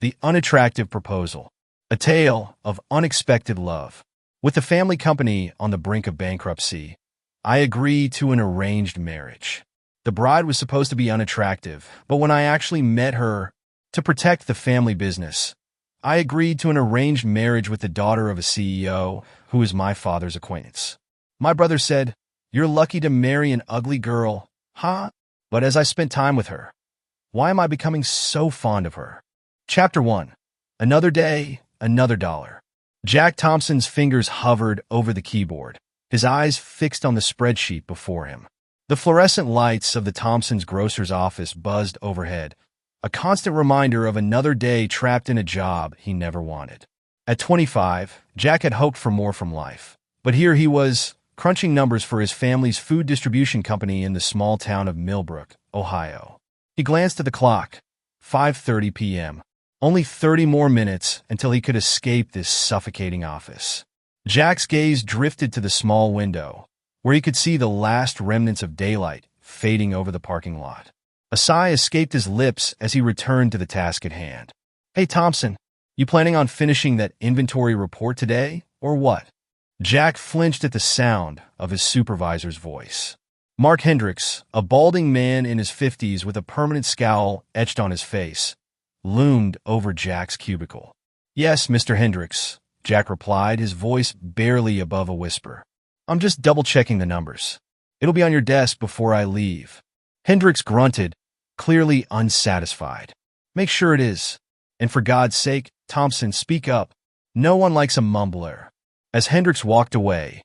The Unattractive Proposal. A tale of unexpected love. With the family company on the brink of bankruptcy, I agreed to an arranged marriage. The bride was supposed to be unattractive, but when I actually met her to protect the family business, I agreed to an arranged marriage with the daughter of a CEO who is my father's acquaintance. My brother said, "You're lucky to marry an ugly girl, huh?" But as I spent time with her, why am I becoming so fond of her? Chapter 1. Another day, another dollar. Jack Thompson's fingers hovered over the keyboard, his eyes fixed on the spreadsheet before him. The fluorescent lights of the Thompson's grocer's office buzzed overhead, a constant reminder of another day trapped in a job he never wanted. At 25, Jack had hoped for more from life. But here he was, crunching numbers for his family's food distribution company in the small town of Millbrook, Ohio. He glanced at the clock. 5:30 p.m. Only 30 more minutes until he could escape this suffocating office. Jack's gaze drifted to the small window, where he could see the last remnants of daylight fading over the parking lot. A sigh escaped his lips as he returned to the task at hand. "Hey, Thompson, you planning on finishing that inventory report today, or what?" Jack flinched at the sound of his supervisor's voice. Mark Hendricks, a balding man in his 50s with a permanent scowl etched on his face, loomed over Jack's cubicle. "Yes, Mr. Hendricks," Jack replied, his voice barely above a whisper. "I'm just double-checking the numbers. It'll be on your desk before I leave." Hendricks grunted, clearly unsatisfied. "Make sure it is. And for God's sake, Thompson, speak up. No one likes a mumbler." As Hendricks walked away,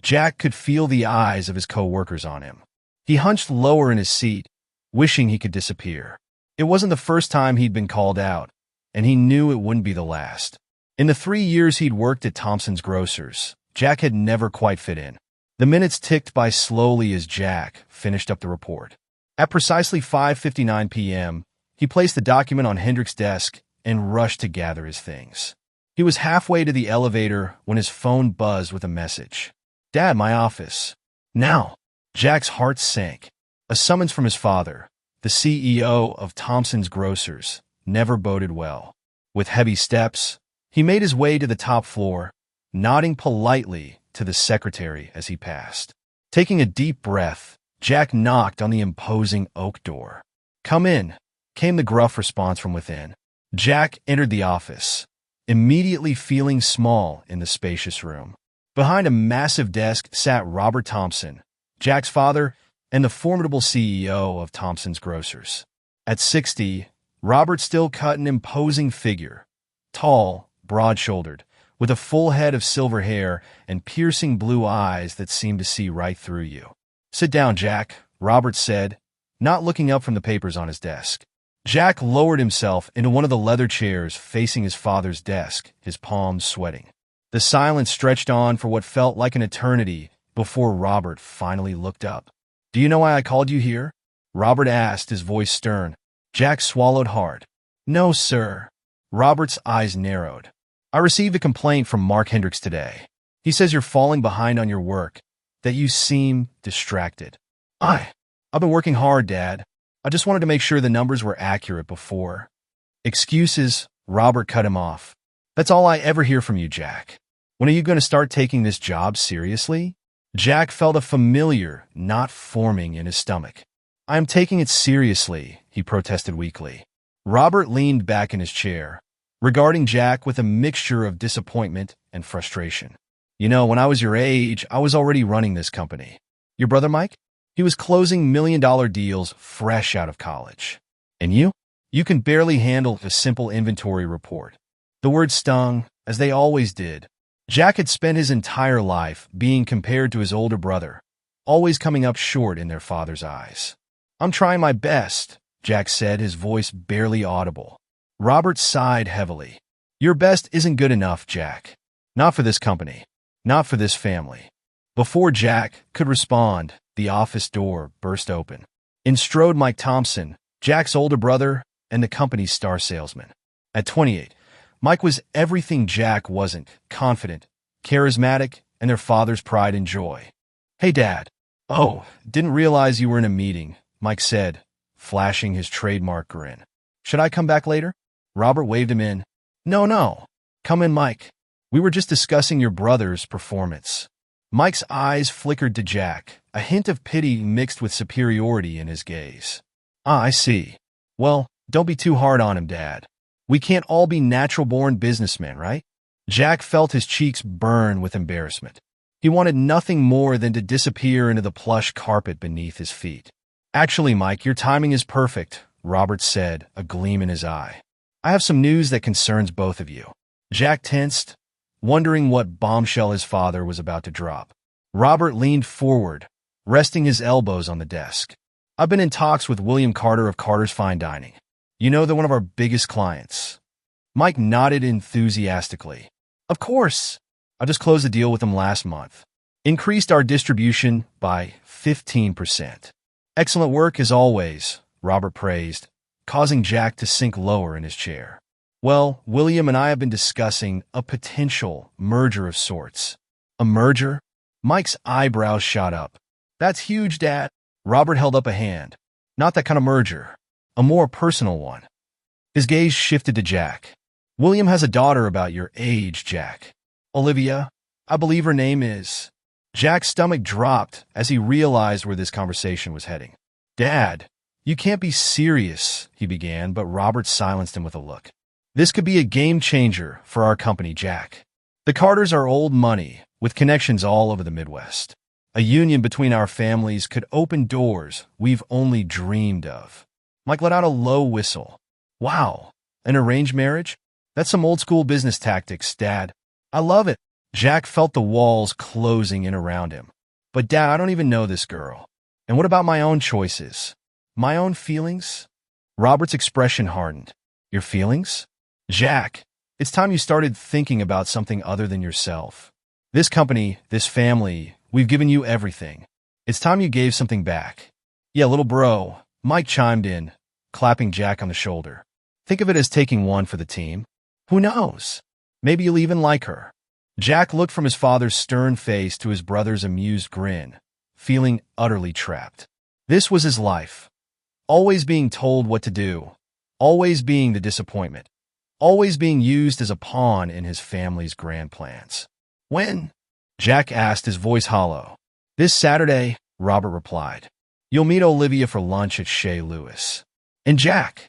Jack could feel the eyes of his co-workers on him. He hunched lower in his seat, wishing he could disappear. It wasn't the first time he'd been called out, and he knew it wouldn't be the last. In the 3 years he'd worked at Thompson's Grocers, Jack had never quite fit in. The minutes ticked by slowly as Jack finished up the report. At precisely 5:59 p.m., he placed the document on Hendricks' desk and rushed to gather his things. He was halfway to the elevator when his phone buzzed with a message. "Dad, my office." "Now." Jack's heart sank. A summons from his father, the CEO of Thompson's Grocers, never boded well. With heavy steps, he made his way to the top floor, nodding politely to the secretary as he passed. Taking a deep breath, Jack knocked on the imposing oak door. "Come in," came the gruff response from within. Jack entered the office, immediately feeling small in the spacious room. Behind a massive desk sat Robert Thompson, Jack's father, and the formidable CEO of Thompson's Grocers. At 60, Robert still cut an imposing figure, tall, broad-shouldered, with a full head of silver hair and piercing blue eyes that seemed to see right through you. "Sit down, Jack," Robert said, not looking up from the papers on his desk. Jack lowered himself into one of the leather chairs facing his father's desk, his palms sweating. The silence stretched on for what felt like an eternity before Robert finally looked up. "Do you know why I called you here?" Robert asked, his voice stern. Jack swallowed hard. "No, sir." Robert's eyes narrowed. "I received a complaint from Mark Hendricks today. He says you're falling behind on your work, that you seem distracted." I've been working hard, Dad. I just wanted to make sure the numbers were accurate before." "Excuses," Robert cut him off. "That's all I ever hear from you, Jack. When are you going to start taking this job seriously?" Jack felt a familiar knot forming in his stomach. "I am taking it seriously," he protested weakly. Robert leaned back in his chair, regarding Jack with a mixture of disappointment and frustration. "You know, when I was your age, I was already running this company. Your brother Mike? He was closing million-dollar deals fresh out of college. And you? You can barely handle a simple inventory report." The words stung, as they always did. Jack had spent his entire life being compared to his older brother, always coming up short in their father's eyes. "I'm trying my best," Jack said, his voice barely audible. Robert sighed heavily. "Your best isn't good enough, Jack. Not for this company. Not for this family." Before Jack could respond, the office door burst open. In strode Mike Thompson, Jack's older brother and the company's star salesman. At 28, Mike was everything Jack wasn't: confident, charismatic, and their father's pride and joy. "Hey, Dad." "Oh, didn't realize you were in a meeting," Mike said, flashing his trademark grin. "Should I come back later?" Robert waved him in. No, no. Come in, Mike. We were just discussing your brother's performance. Mike's eyes flickered to Jack, a hint of pity mixed with superiority in his gaze. Ah, I see. Well, don't be too hard on him, Dad. We can't all be natural-born businessmen, right? Jack felt his cheeks burn with embarrassment. He wanted nothing more than to disappear into the plush carpet beneath his feet. Actually, Mike, your timing is perfect, Robert said, a gleam in his eye. I have some news that concerns both of you. Jack tensed, wondering what bombshell his father was about to drop. Robert leaned forward, resting his elbows on the desk. I've been in talks with William Carter of Carter's Fine Dining. You know, they're one of our biggest clients. Mike nodded enthusiastically. Of course. I just closed a deal with them last month. Increased our distribution by 15%. Excellent work as always, Robert praised, causing Jack to sink lower in his chair. Well, William and I have been discussing a potential merger of sorts. A merger? Mike's eyebrows shot up. That's huge, Dad. Robert held up a hand. Not that kind of merger. A more personal one. His gaze shifted to Jack. William has a daughter about your age, Jack. Olivia, I believe her name is. Jack's stomach dropped as he realized where this conversation was heading. Dad, you can't be serious, he began, but Robert silenced him with a look. This could be a game changer for our company, Jack. The Carters are old money, with connections all over the Midwest. A union between our families could open doors we've only dreamed of. Mike let out a low whistle. Wow, an arranged marriage? That's some old-school business tactics, Dad. I love it. Jack felt the walls closing in around him. But Dad, I don't even know this girl. And what about my own choices? My own feelings? Robert's expression hardened. Your feelings? Jack, it's time you started thinking about something other than yourself. This company, this family, we've given you everything. It's time you gave something back. Yeah, little bro, Mike chimed in, clapping Jack on the shoulder. Think of it as taking one for the team. Who knows? Maybe you'll even like her. Jack looked from his father's stern face to his brother's amused grin, feeling utterly trapped. This was his life. Always being told what to do. Always being the disappointment. Always being used as a pawn in his family's grand plans. When? Jack asked, his voice hollow. This Saturday, Robert replied. You'll meet Olivia for lunch at Shea Lewis. And Jack,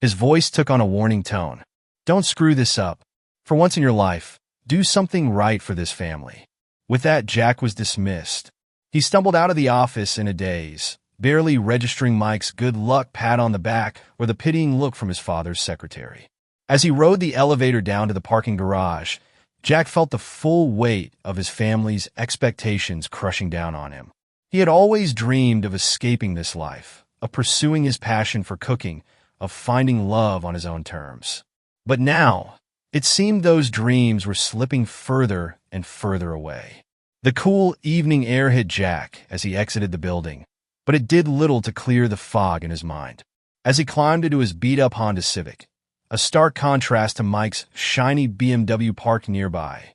his voice took on a warning tone. Don't screw this up. For once in your life, do something right for this family. With that, Jack was dismissed. He stumbled out of the office in a daze, barely registering Mike's good luck pat on the back or the pitying look from his father's secretary. As he rode the elevator down to the parking garage, Jack felt the full weight of his family's expectations crushing down on him. He had always dreamed of escaping this life, of pursuing his passion for cooking, of finding love on his own terms. But now, it seemed those dreams were slipping further and further away. The cool evening air hit Jack as he exited the building, but it did little to clear the fog in his mind. As he climbed into his beat-up Honda Civic, a stark contrast to Mike's shiny BMW parked nearby,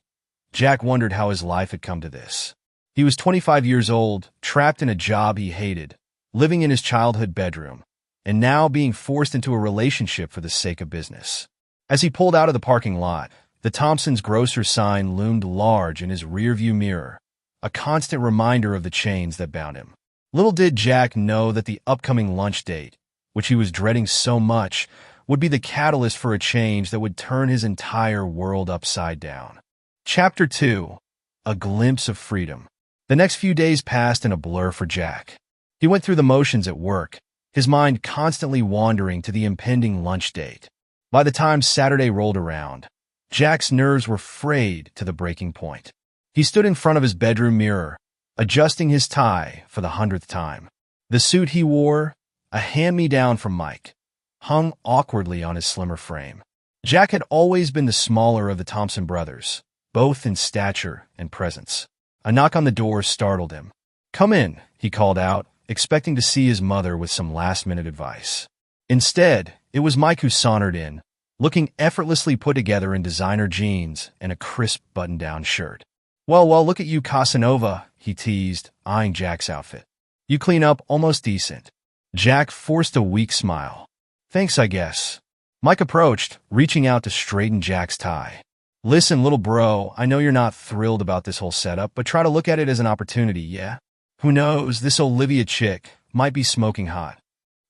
Jack wondered how his life had come to this. He was 25 years old, trapped in a job he hated, living in his childhood bedroom, and now being forced into a relationship for the sake of business. As he pulled out of the parking lot, the Thompson's grocer sign loomed large in his rearview mirror, a constant reminder of the chains that bound him. Little did Jack know that the upcoming lunch date, which he was dreading so much, would be the catalyst for a change that would turn his entire world upside down. Chapter 2. A Glimpse of Freedom. The next few days passed in a blur for Jack. He went through the motions at work, his mind constantly wandering to the impending lunch date. By the time Saturday rolled around, Jack's nerves were frayed to the breaking point. He stood in front of his bedroom mirror, adjusting his tie for the 100th time. The suit he wore, a hand-me-down from Mike, hung awkwardly on his slimmer frame. Jack had always been the smaller of the Thompson brothers, both in stature and presence. A knock on the door startled him. Come in, he called out, expecting to see his mother with some last-minute advice. Instead, it was Mike who sauntered in, looking effortlessly put together in designer jeans and a crisp button-down shirt. Well, look at you, Casanova, he teased, eyeing Jack's outfit. You clean up almost decent. Jack forced a weak smile. Thanks, I guess. Mike approached, reaching out to straighten Jack's tie. Listen, little bro, I know you're not thrilled about this whole setup, but try to look at it as an opportunity, yeah? Who knows, this Olivia chick might be smoking hot.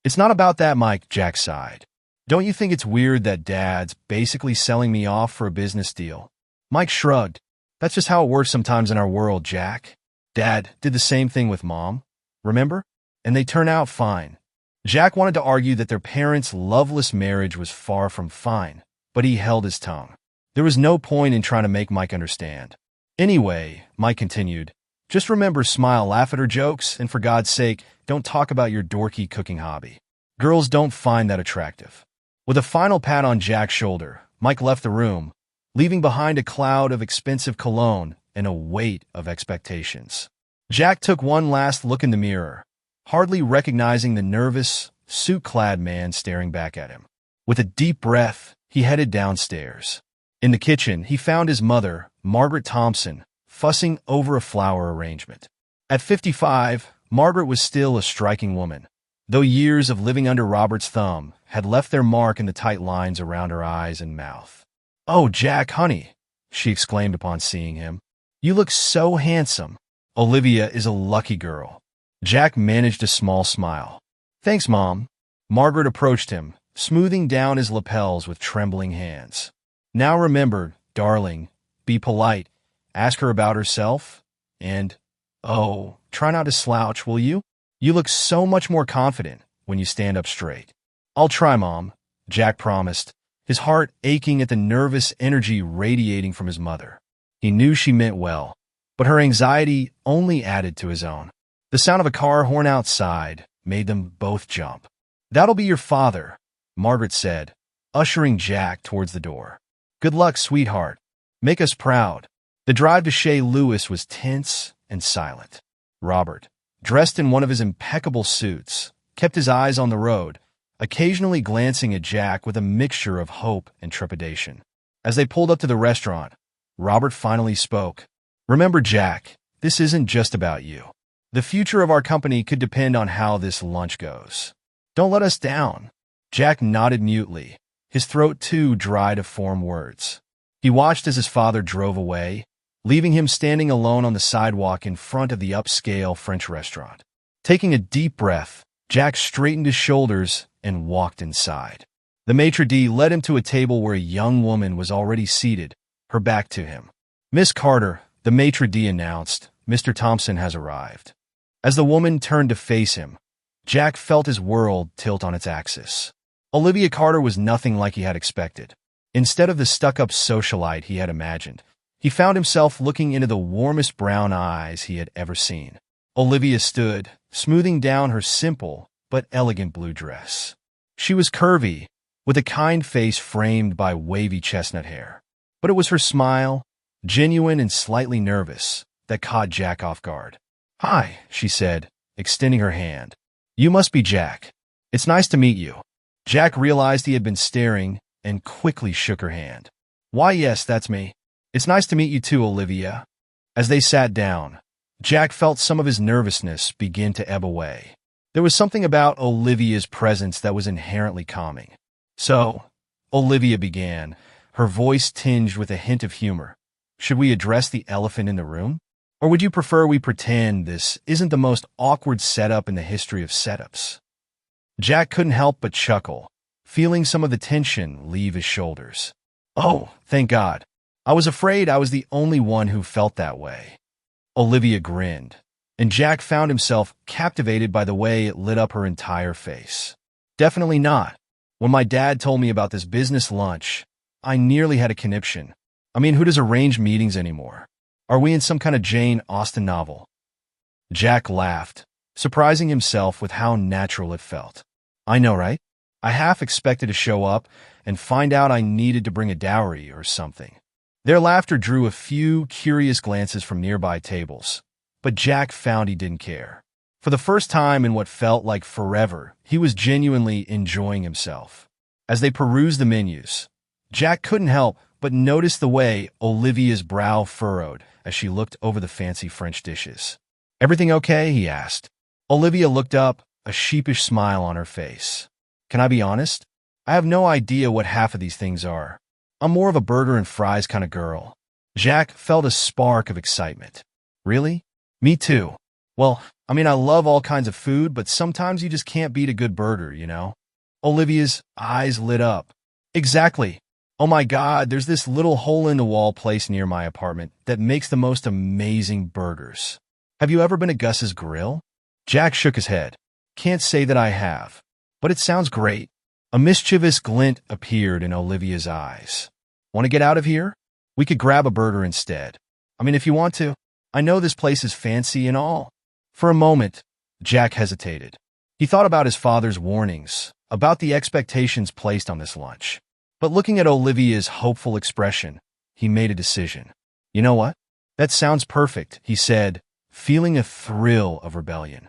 It's not about that, Mike, Jack sighed. Don't you think it's weird that Dad's basically selling me off for a business deal? Mike shrugged. That's just how it works sometimes in our world, Jack. Dad did the same thing with Mom, remember? And they turn out fine. Jack wanted to argue that their parents' loveless marriage was far from fine, but he held his tongue. There was no point in trying to make Mike understand. Anyway, Mike continued, just remember, smile, laugh at her jokes, and for God's sake, don't talk about your dorky cooking hobby. Girls don't find that attractive. With a final pat on Jack's shoulder, Mike left the room, leaving behind a cloud of expensive cologne and a weight of expectations. Jack took one last look in the mirror, hardly recognizing the nervous, suit-clad man staring back at him. With a deep breath, he headed downstairs. In the kitchen, he found his mother, Margaret Thompson, fussing over a flower arrangement. At 55, Margaret was still a striking woman, though years of living under Robert's thumb had left their mark in the tight lines around her eyes and mouth. "Oh, Jack, honey," she exclaimed upon seeing him. "You look so handsome. Olivia is a lucky girl." Jack managed a small smile. "Thanks, Mom." Margaret approached him, smoothing down his lapels with trembling hands. "Now remember, darling, be polite, ask her about herself, and, oh, try not to slouch, will you? You look so much more confident when you stand up straight." "I'll try, Mom," Jack promised, his heart aching at the nervous energy radiating from his mother. He knew she meant well, but her anxiety only added to his own. The sound of a car horn outside made them both jump. "That'll be your father," Margaret said, ushering Jack towards the door. "Good luck, sweetheart. Make us proud." The drive to Shea Lewis was tense and silent. Robert, dressed in one of his impeccable suits, kept his eyes on the road, occasionally glancing at Jack with a mixture of hope and trepidation. As they pulled up to the restaurant, Robert finally spoke. "Remember, Jack, this isn't just about you. The future of our company could depend on how this lunch goes. Don't let us down." Jack nodded mutely, his throat too dry to form words. He watched as his father drove away, leaving him standing alone on the sidewalk in front of the upscale French restaurant. Taking a deep breath, Jack straightened his shoulders and walked inside. The maitre d' led him to a table where a young woman was already seated, her back to him. "Miss Carter," the maitre d' announced, "Mr. Thompson has arrived." As the woman turned to face him, Jack felt his world tilt on its axis. Olivia Carter was nothing like he had expected. Instead of the stuck-up socialite he had imagined, he found himself looking into the warmest brown eyes he had ever seen. Olivia stood, smoothing down her simple but elegant blue dress. She was curvy, with a kind face framed by wavy chestnut hair. But it was her smile, genuine and slightly nervous, that caught Jack off guard. "Hi," she said, extending her hand. "You must be Jack. It's nice to meet you." Jack realized he had been staring and quickly shook her hand. "Why, yes, that's me. It's nice to meet you too, Olivia." As they sat down, Jack felt some of his nervousness begin to ebb away. There was something about Olivia's presence that was inherently calming. "So," Olivia began, her voice tinged with a hint of humor, "should we address the elephant in the room? Or would you prefer we pretend this isn't the most awkward setup in the history of setups?" Jack couldn't help but chuckle, feeling some of the tension leave his shoulders. "Oh, thank God. I was afraid I was the only one who felt that way." Olivia grinned, and Jack found himself captivated by the way it lit up her entire face. "Definitely not. When my dad told me about this business lunch, I nearly had a conniption. I mean, who does arrange meetings anymore? Are we in some kind of Jane Austen novel?" Jack laughed, surprising himself with how natural it felt. "I know, right? I half expected to show up and find out I needed to bring a dowry or something." Their laughter drew a few curious glances from nearby tables, but Jack found he didn't care. For the first time in what felt like forever, he was genuinely enjoying himself. As they perused the menus, Jack couldn't help but notice the way Olivia's brow furrowed as she looked over the fancy French dishes. "Everything okay?" he asked. Olivia looked up, a sheepish smile on her face. "Can I be honest? I have no idea what half of these things are. I'm more of a burger and fries kind of girl. Jack felt a spark of excitement. Really? Me too. Well, I love all kinds of food, but sometimes you just can't beat a good burger, you know? Olivia's eyes lit up. Exactly. Oh my God, there's this little hole-in-the-wall place near my apartment that makes the most amazing burgers. Have you ever been to Gus's Grill? Jack shook his head. Can't say that I have, but it sounds great. A mischievous glint appeared in Olivia's eyes. Want to get out of here? We could grab a burger instead. If you want to. I know this place is fancy and all. For a moment, Jack hesitated. He thought about his father's warnings, about the expectations placed on this lunch. But looking at Olivia's hopeful expression, he made a decision. You know what? That sounds perfect, he said, feeling a thrill of rebellion.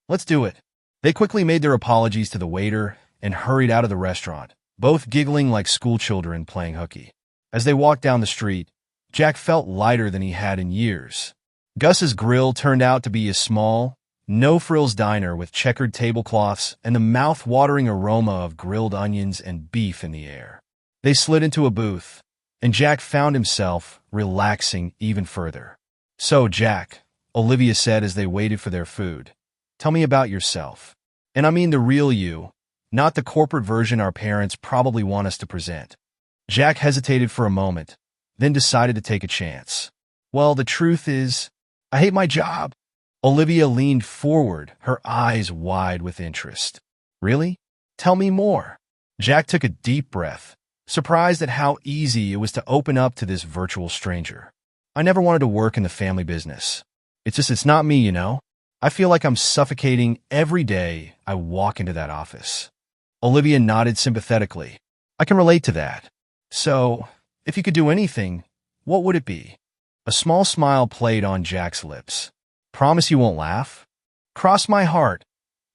Let's do it. They quickly made their apologies to the waiter and hurried out of the restaurant, both giggling like schoolchildren playing hooky. As they walked down the street, Jack felt lighter than he had in years. Gus's Grill turned out to be a small, no-frills diner with checkered tablecloths and the mouth-watering aroma of grilled onions and beef in the air. They slid into a booth, and Jack found himself relaxing even further. So, Jack, Olivia said as they waited for their food, tell me about yourself. And I mean the real you, not the corporate version our parents probably want us to present. Jack hesitated for a moment, then decided to take a chance. Well, the truth is, I hate my job. Olivia leaned forward, her eyes wide with interest. Really? Tell me more. Jack took a deep breath, surprised at how easy it was to open up to this virtual stranger. I never wanted to work in the family business. It's not me, you know? I feel like I'm suffocating every day I walk into that office. Olivia nodded sympathetically. I can relate to that. So, if you could do anything, what would it be? A small smile played on Jack's lips. Promise you won't laugh? Cross my heart,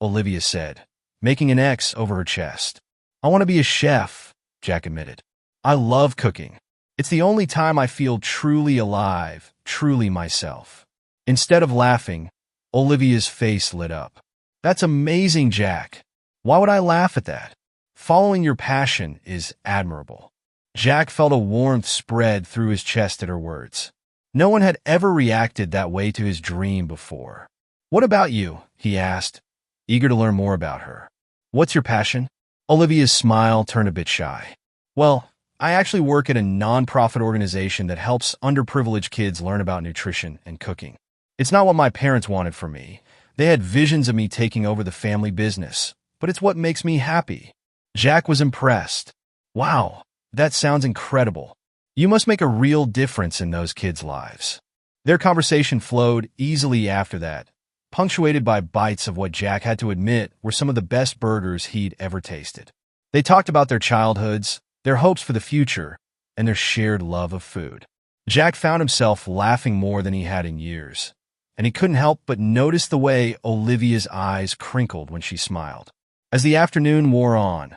Olivia said, making an X over her chest. I want to be a chef, Jack admitted. I love cooking. It's the only time I feel truly alive, truly myself. Instead of laughing, Olivia's face lit up. That's amazing, Jack. Why would I laugh at that? Following your passion is admirable. Jack felt a warmth spread through his chest at her words. No one had ever reacted that way to his dream before. What about you? He asked, eager to learn more about her. What's your passion? Olivia's smile turned a bit shy. Well, I actually work at a non-profit organization that helps underprivileged kids learn about nutrition and cooking. It's not what my parents wanted for me. They had visions of me taking over the family business, but it's what makes me happy. Jack was impressed. Wow, that sounds incredible. You must make a real difference in those kids' lives. Their conversation flowed easily after that, punctuated by bites of what Jack had to admit were some of the best burgers he'd ever tasted. They talked about their childhoods, their hopes for the future, and their shared love of food. Jack found himself laughing more than he had in years, and he couldn't help but notice the way Olivia's eyes crinkled when she smiled. As the afternoon wore on,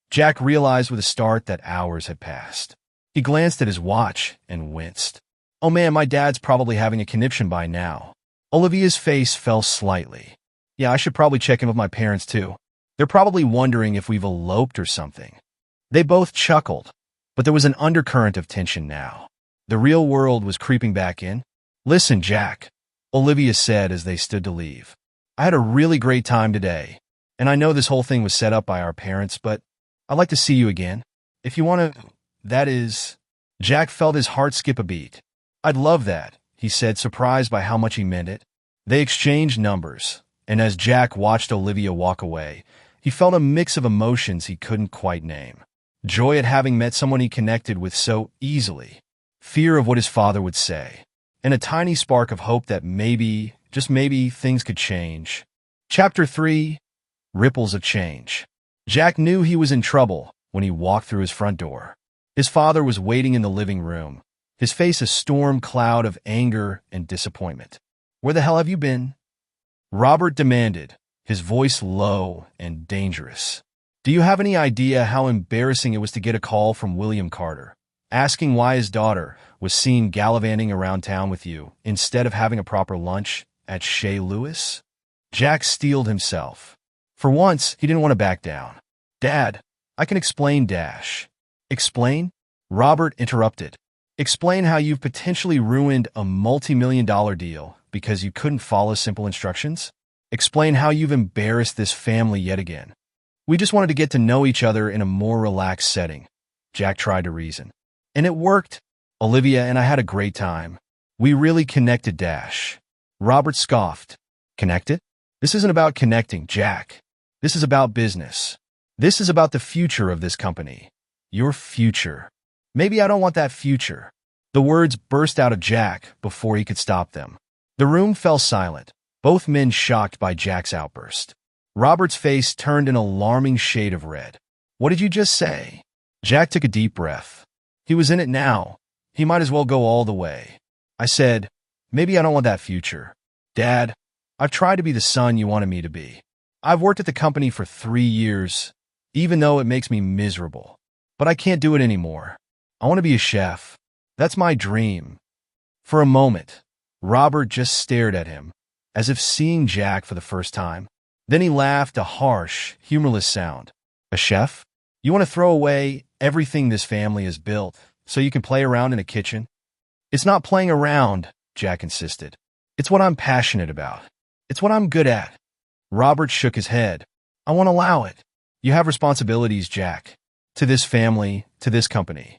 Jack realized with a start that hours had passed. He glanced at his watch and winced. Oh man, my dad's probably having a conniption by now. Olivia's face fell slightly. Yeah, I should probably check in with my parents too. They're probably wondering if we've eloped or something. They both chuckled, but there was an undercurrent of tension now. The real world was creeping back in. Listen, Jack, Olivia said as they stood to leave. I had a really great time today, and I know this whole thing was set up by our parents, but I'd like to see you again. If you want to, that is... Jack felt his heart skip a beat. I'd love that, he said, surprised by how much he meant it. They exchanged numbers, and as Jack watched Olivia walk away, he felt a mix of emotions he couldn't quite name. Joy at having met someone he connected with so easily, fear of what his father would say, and a tiny spark of hope that maybe, just maybe, things could change. Chapter 3: Ripples of Change. Jack knew he was in trouble when he walked through his front door. His father was waiting in the living room, his face a storm cloud of anger and disappointment. Where the hell have you been? Robert demanded, his voice low and dangerous. Do you have any idea how embarrassing it was to get a call from William Carter, asking why his daughter was seen gallivanting around town with you instead of having a proper lunch at Chez Louis? Jack steeled himself. For once, he didn't want to back down. Dad, I can explain, Dash. Explain? Robert interrupted. Explain how you've potentially ruined a multi-million-dollar deal because you couldn't follow simple instructions? Explain how you've embarrassed this family yet again. We just wanted to get to know each other in a more relaxed setting, Jack tried to reason. And it worked. Olivia and I had a great time. We really connected, Dash. Robert scoffed. Connected? This isn't about connecting, Jack. This is about business. This is about the future of this company. Your future. Maybe I don't want that future. The words burst out of Jack before he could stop them. The room fell silent, both men shocked by Jack's outburst. Robert's face turned an alarming shade of red. What did you just say? Jack took a deep breath. He was in it now. He might as well go all the way. I said, maybe I don't want that future. Dad, I've tried to be the son you wanted me to be. I've worked at the company for 3 years, even though it makes me miserable. But I can't do it anymore. I want to be a chef. That's my dream. For a moment, Robert just stared at him, as if seeing Jack for the first time. Then he laughed, a harsh, humorless sound. A chef? You want to throw away everything this family has built so you can play around in a kitchen? It's not playing around, Jack insisted. It's what I'm passionate about. It's what I'm good at. Robert shook his head. I won't allow it. You have responsibilities, Jack. To this family, to this company.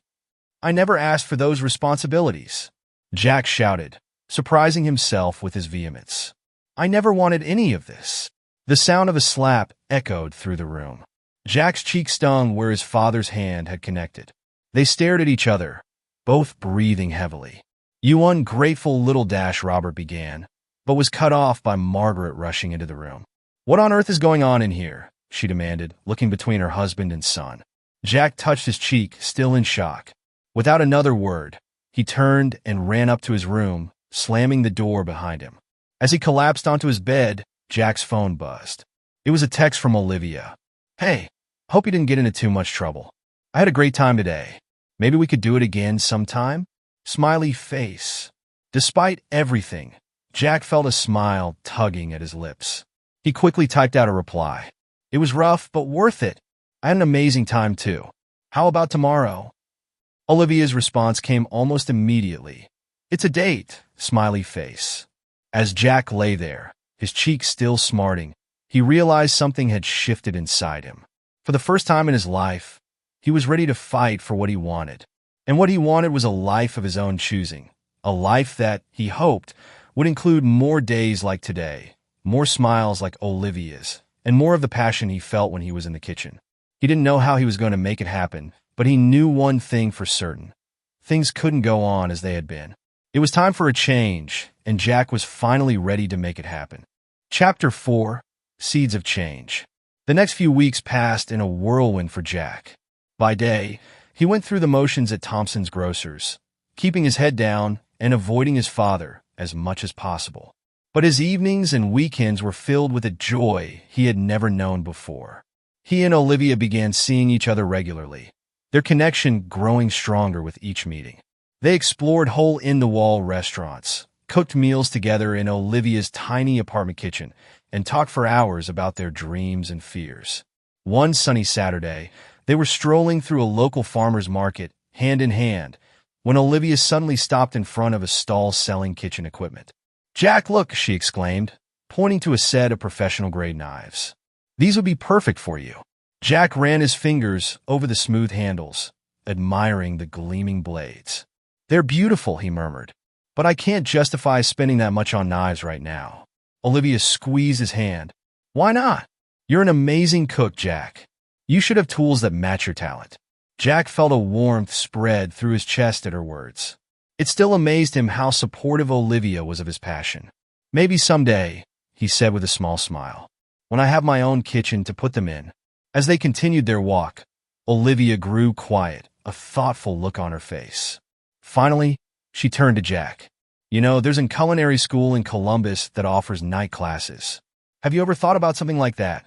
I never asked for those responsibilities. Jack shouted, surprising himself with his vehemence. I never wanted any of this. The sound of a slap echoed through the room. Jack's cheek stung where his father's hand had connected. They stared at each other, both breathing heavily. You ungrateful little Dash, Robert began, but was cut off by Margaret rushing into the room. What on earth is going on in here? She demanded, looking between her husband and son. Jack touched his cheek, still in shock. Without another word, he turned and ran up to his room, slamming the door behind him. As he collapsed onto his bed, Jack's phone buzzed. It was a text from Olivia. Hey, hope you didn't get into too much trouble. I had a great time today. Maybe we could do it again sometime? Smiley face. Despite everything, Jack felt a smile tugging at his lips. He quickly typed out a reply. It was rough, but worth it. I had an amazing time too. How about tomorrow? Olivia's response came almost immediately. It's a date, smiley face. As Jack lay there, his cheeks still smarting, he realized something had shifted inside him. For the first time in his life, he was ready to fight for what he wanted. And what he wanted was a life of his own choosing. A life that, he hoped, would include more days like today, more smiles like Olivia's, and more of the passion he felt when he was in the kitchen. He didn't know how he was going to make it happen, but he knew one thing for certain. Things couldn't go on as they had been. It was time for a change, and Jack was finally ready to make it happen. Chapter 4, Seeds of Change. The next few weeks passed in a whirlwind for Jack. By day, he went through the motions at Thompson's grocers, keeping his head down and avoiding his father as much as possible. But his evenings and weekends were filled with a joy he had never known before. He and Olivia began seeing each other regularly, their connection growing stronger with each meeting. They explored hole-in-the-wall restaurants, cooked meals together in Olivia's tiny apartment kitchen, and talked for hours about their dreams and fears. One sunny Saturday, they were strolling through a local farmer's market, hand in hand, when Olivia suddenly stopped in front of a stall selling kitchen equipment. Jack, look, she exclaimed, pointing to a set of professional-grade knives. These would be perfect for you. Jack ran his fingers over the smooth handles, admiring the gleaming blades. They're beautiful, he murmured, but I can't justify spending that much on knives right now. Olivia squeezed his hand. Why not? You're an amazing cook, Jack. You should have tools that match your talent. Jack felt a warmth spread through his chest at her words. It still amazed him how supportive Olivia was of his passion. Maybe someday, he said with a small smile, when I have my own kitchen to put them in. As they continued their walk, Olivia grew quiet, a thoughtful look on her face. Finally, she turned to Jack. You know, there's a culinary school in Columbus that offers night classes. Have you ever thought about something like that?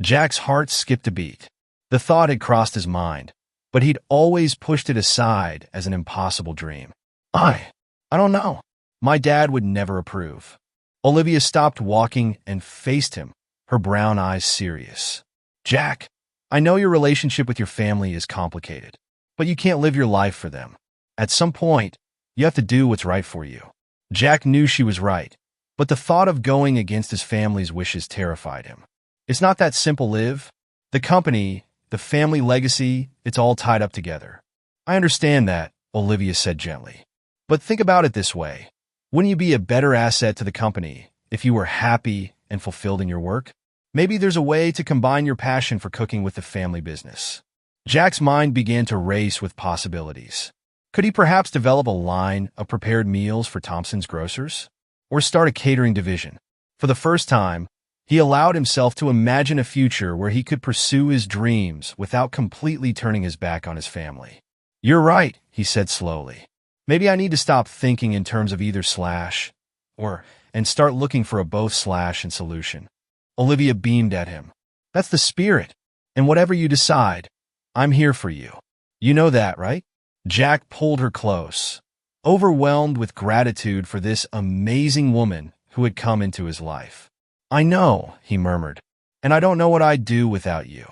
Jack's heart skipped a beat. The thought had crossed his mind, but he'd always pushed it aside as an impossible dream. I don't know. My dad would never approve. Olivia stopped walking and faced him, her brown eyes serious. Jack, I know your relationship with your family is complicated, but you can't live your life for them. At some point, you have to do what's right for you. Jack knew she was right, but the thought of going against his family's wishes terrified him. It's not that simple, Liv. The company, the family legacy, it's all tied up together. I understand that, Olivia said gently. But think about it this way. Wouldn't you be a better asset to the company if you were happy and fulfilled in your work? Maybe there's a way to combine your passion for cooking with the family business. Jack's mind began to race with possibilities. Could he perhaps develop a line of prepared meals for Thompson's grocers? Or start a catering division? For the first time, he allowed himself to imagine a future where he could pursue his dreams without completely turning his back on his family. You're right, he said slowly. Maybe I need to stop thinking in terms of either slash or and start looking for a both slash and solution. Olivia beamed at him. That's the spirit. And whatever you decide, I'm here for you. You know that, right? Jack pulled her close, overwhelmed with gratitude for this amazing woman who had come into his life. I know, he murmured, and I don't know what I'd do without you.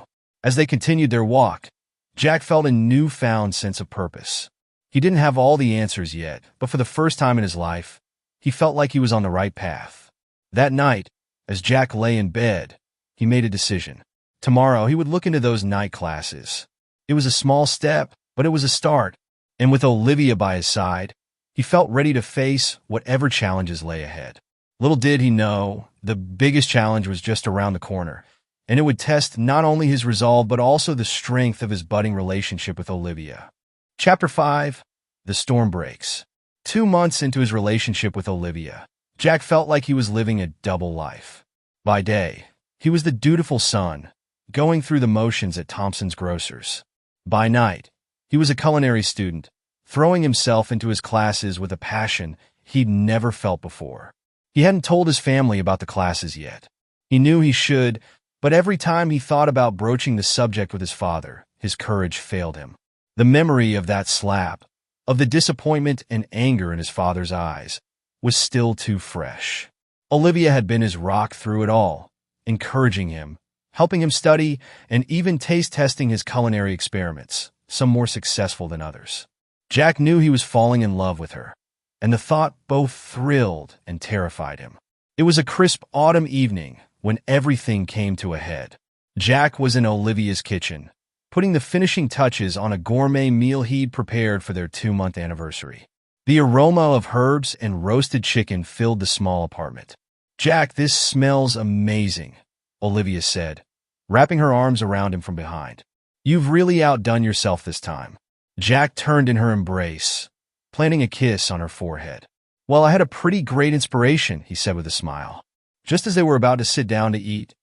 As they continued their walk, Jack felt a newfound sense of purpose. He didn't have all the answers yet, but for the first time in his life, he felt like he was on the right path. That night, as Jack lay in bed, he made a decision. Tomorrow, he would look into those night classes. It was a small step, but it was a start. And with Olivia by his side, he felt ready to face whatever challenges lay ahead. Little did he know, the biggest challenge was just around the corner, and it would test not only his resolve but also the strength of his budding relationship with Olivia. Chapter 5. The Storm Breaks. 2 months into his relationship with Olivia, Jack felt like he was living a double life. By day, he was the dutiful son, going through the motions at Thompson's grocers. By night, he was a culinary student, throwing himself into his classes with a passion he'd never felt before. He hadn't told his family about the classes yet. He knew he should, but every time he thought about broaching the subject with his father, his courage failed him. The memory of that slap, of the disappointment and anger in his father's eyes, was still too fresh. Olivia had been his rock through it all, encouraging him, helping him study, and even taste-testing his culinary experiments, some more successful than others. Jack knew he was falling in love with her, and the thought both thrilled and terrified him. It was a crisp autumn evening when everything came to a head. Jack was in Olivia's kitchen, putting the finishing touches on a gourmet meal he'd prepared for their 2-month anniversary. The aroma of herbs and roasted chicken filled the small apartment. Jack, this smells amazing, Olivia said, wrapping her arms around him from behind. You've really outdone yourself this time. Jack turned in her embrace, planting a kiss on her forehead. Well, I had a pretty great inspiration, he said with a smile. Just as they were about to sit down to eat,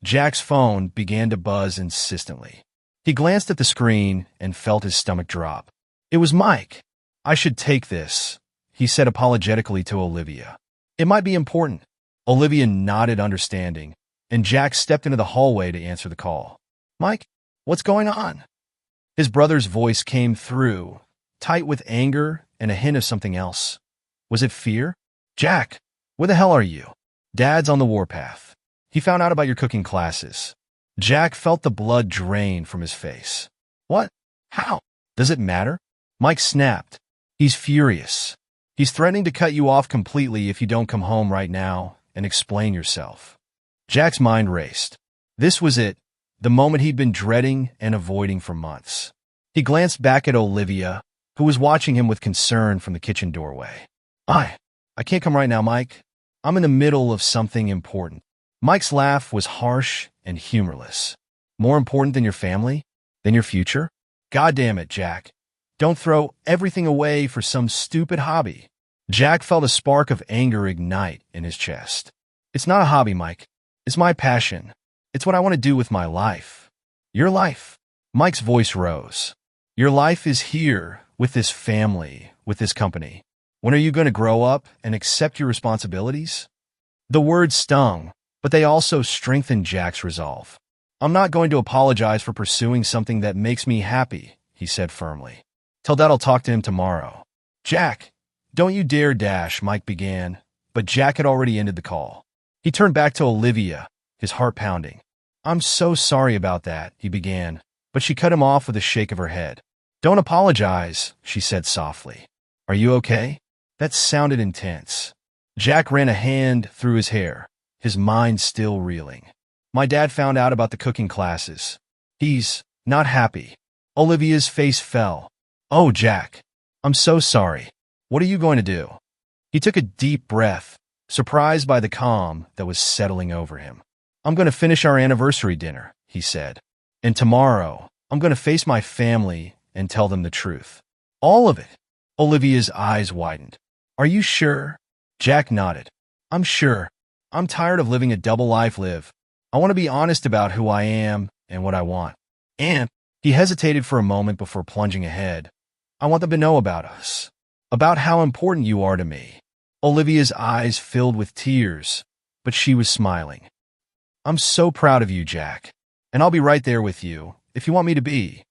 Jack's phone began to buzz insistently. He glanced at the screen and felt his stomach drop. It was Mike. I should take this, he said apologetically to Olivia. It might be important. Olivia nodded understanding, and Jack stepped into the hallway to answer the call. Mike, what's going on? His brother's voice came through, tight with anger and a hint of something else. Was it fear? Jack, where the hell are you? Dad's on the warpath. He found out about your cooking classes. Jack felt the blood drain from his face. What? How? Does it matter? Mike snapped. He's furious. He's threatening to cut you off completely if you don't come home right now and explain yourself. Jack's mind raced. This was it, the moment he'd been dreading and avoiding for months. He glanced back at Olivia, who was watching him with concern from the kitchen doorway. I can't come right now, Mike. I'm in the middle of something important. Mike's laugh was harsh and humorless. More important than your family? Than your future? God damn it, Jack. Don't throw everything away for some stupid hobby. Jack felt a spark of anger ignite in his chest. It's not a hobby, Mike. It's my passion. It's what I want to do with my life. Your life. Mike's voice rose. Your life is here, with this family, with this company. When are you going to grow up and accept your responsibilities? The words stung, but they also strengthened Jack's resolve. I'm not going to apologize for pursuing something that makes me happy, he said firmly. Tell Dad I'll talk to him tomorrow. Jack, don't you dare dash, Mike began, but Jack had already ended the call. He turned back to Olivia, his heart pounding. I'm so sorry about that, he began, but she cut him off with a shake of her head. Don't apologize, she said softly. Are you okay? That sounded intense. Jack ran a hand through his hair, his mind still reeling. My dad found out about the cooking classes. He's not happy. Olivia's face fell. Oh, Jack, I'm so sorry. What are you going to do? He took a deep breath, surprised by the calm that was settling over him. I'm going to finish our anniversary dinner, he said. And tomorrow, I'm going to face my family and tell them the truth. All of it. Olivia's eyes widened. Are you sure? Jack nodded. I'm sure. I'm tired of living a double life. I want to be honest about who I am and what I want. And he hesitated for a moment before plunging ahead. I want them to know about us, about how important you are to me. Olivia's eyes filled with tears, but she was smiling. I'm so proud of you, Jack, and I'll be right there with you if you want me to be.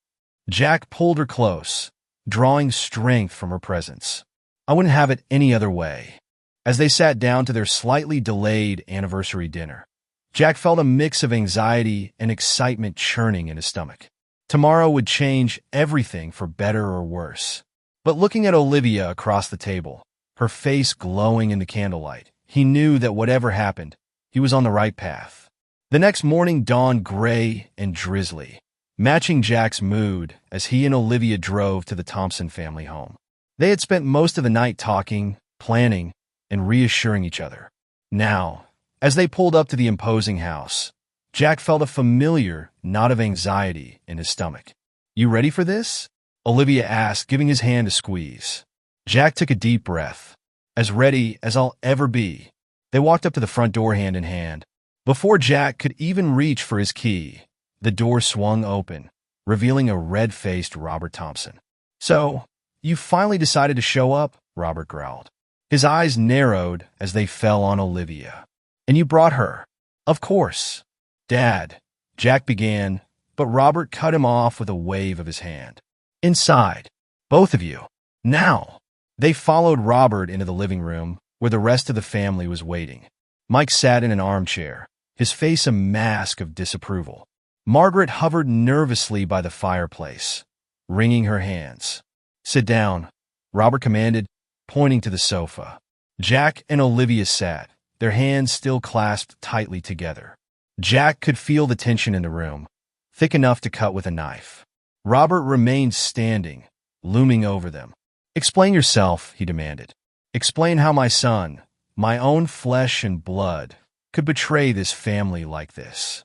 Jack pulled her close, drawing strength from her presence. I wouldn't have it any other way. As they sat down to their slightly delayed anniversary dinner, Jack felt a mix of anxiety and excitement churning in his stomach. Tomorrow would change everything for better or worse. But looking at Olivia across the table, her face glowing in the candlelight, he knew that whatever happened, he was on the right path. The next morning dawned gray and drizzly, matching Jack's mood as he and Olivia drove to the Thompson family home. They had spent most of the night talking, planning, and reassuring each other. Now, as they pulled up to the imposing house, Jack felt a familiar knot of anxiety in his stomach. You ready for this? Olivia asked, giving his hand a squeeze. Jack took a deep breath. As ready as I'll ever be. They walked up to the front door hand in hand. Before Jack could even reach for his key, the door swung open, revealing a red-faced Robert Thompson. So, you finally decided to show up? Robert growled. His eyes narrowed as they fell on Olivia. And you brought her? Of course. Dad, Jack began, but Robert cut him off with a wave of his hand. Inside. Both of you. Now. They followed Robert into the living room, where the rest of the family was waiting. Mike sat in an armchair, his face a mask of disapproval. Margaret hovered nervously by the fireplace, wringing her hands. Sit down, Robert commanded, pointing to the sofa. Jack and Olivia sat, their hands still clasped tightly together. Jack could feel the tension in the room, thick enough to cut with a knife. Robert remained standing, looming over them. Explain yourself, he demanded. Explain how my son, my own flesh and blood, could betray this family like this.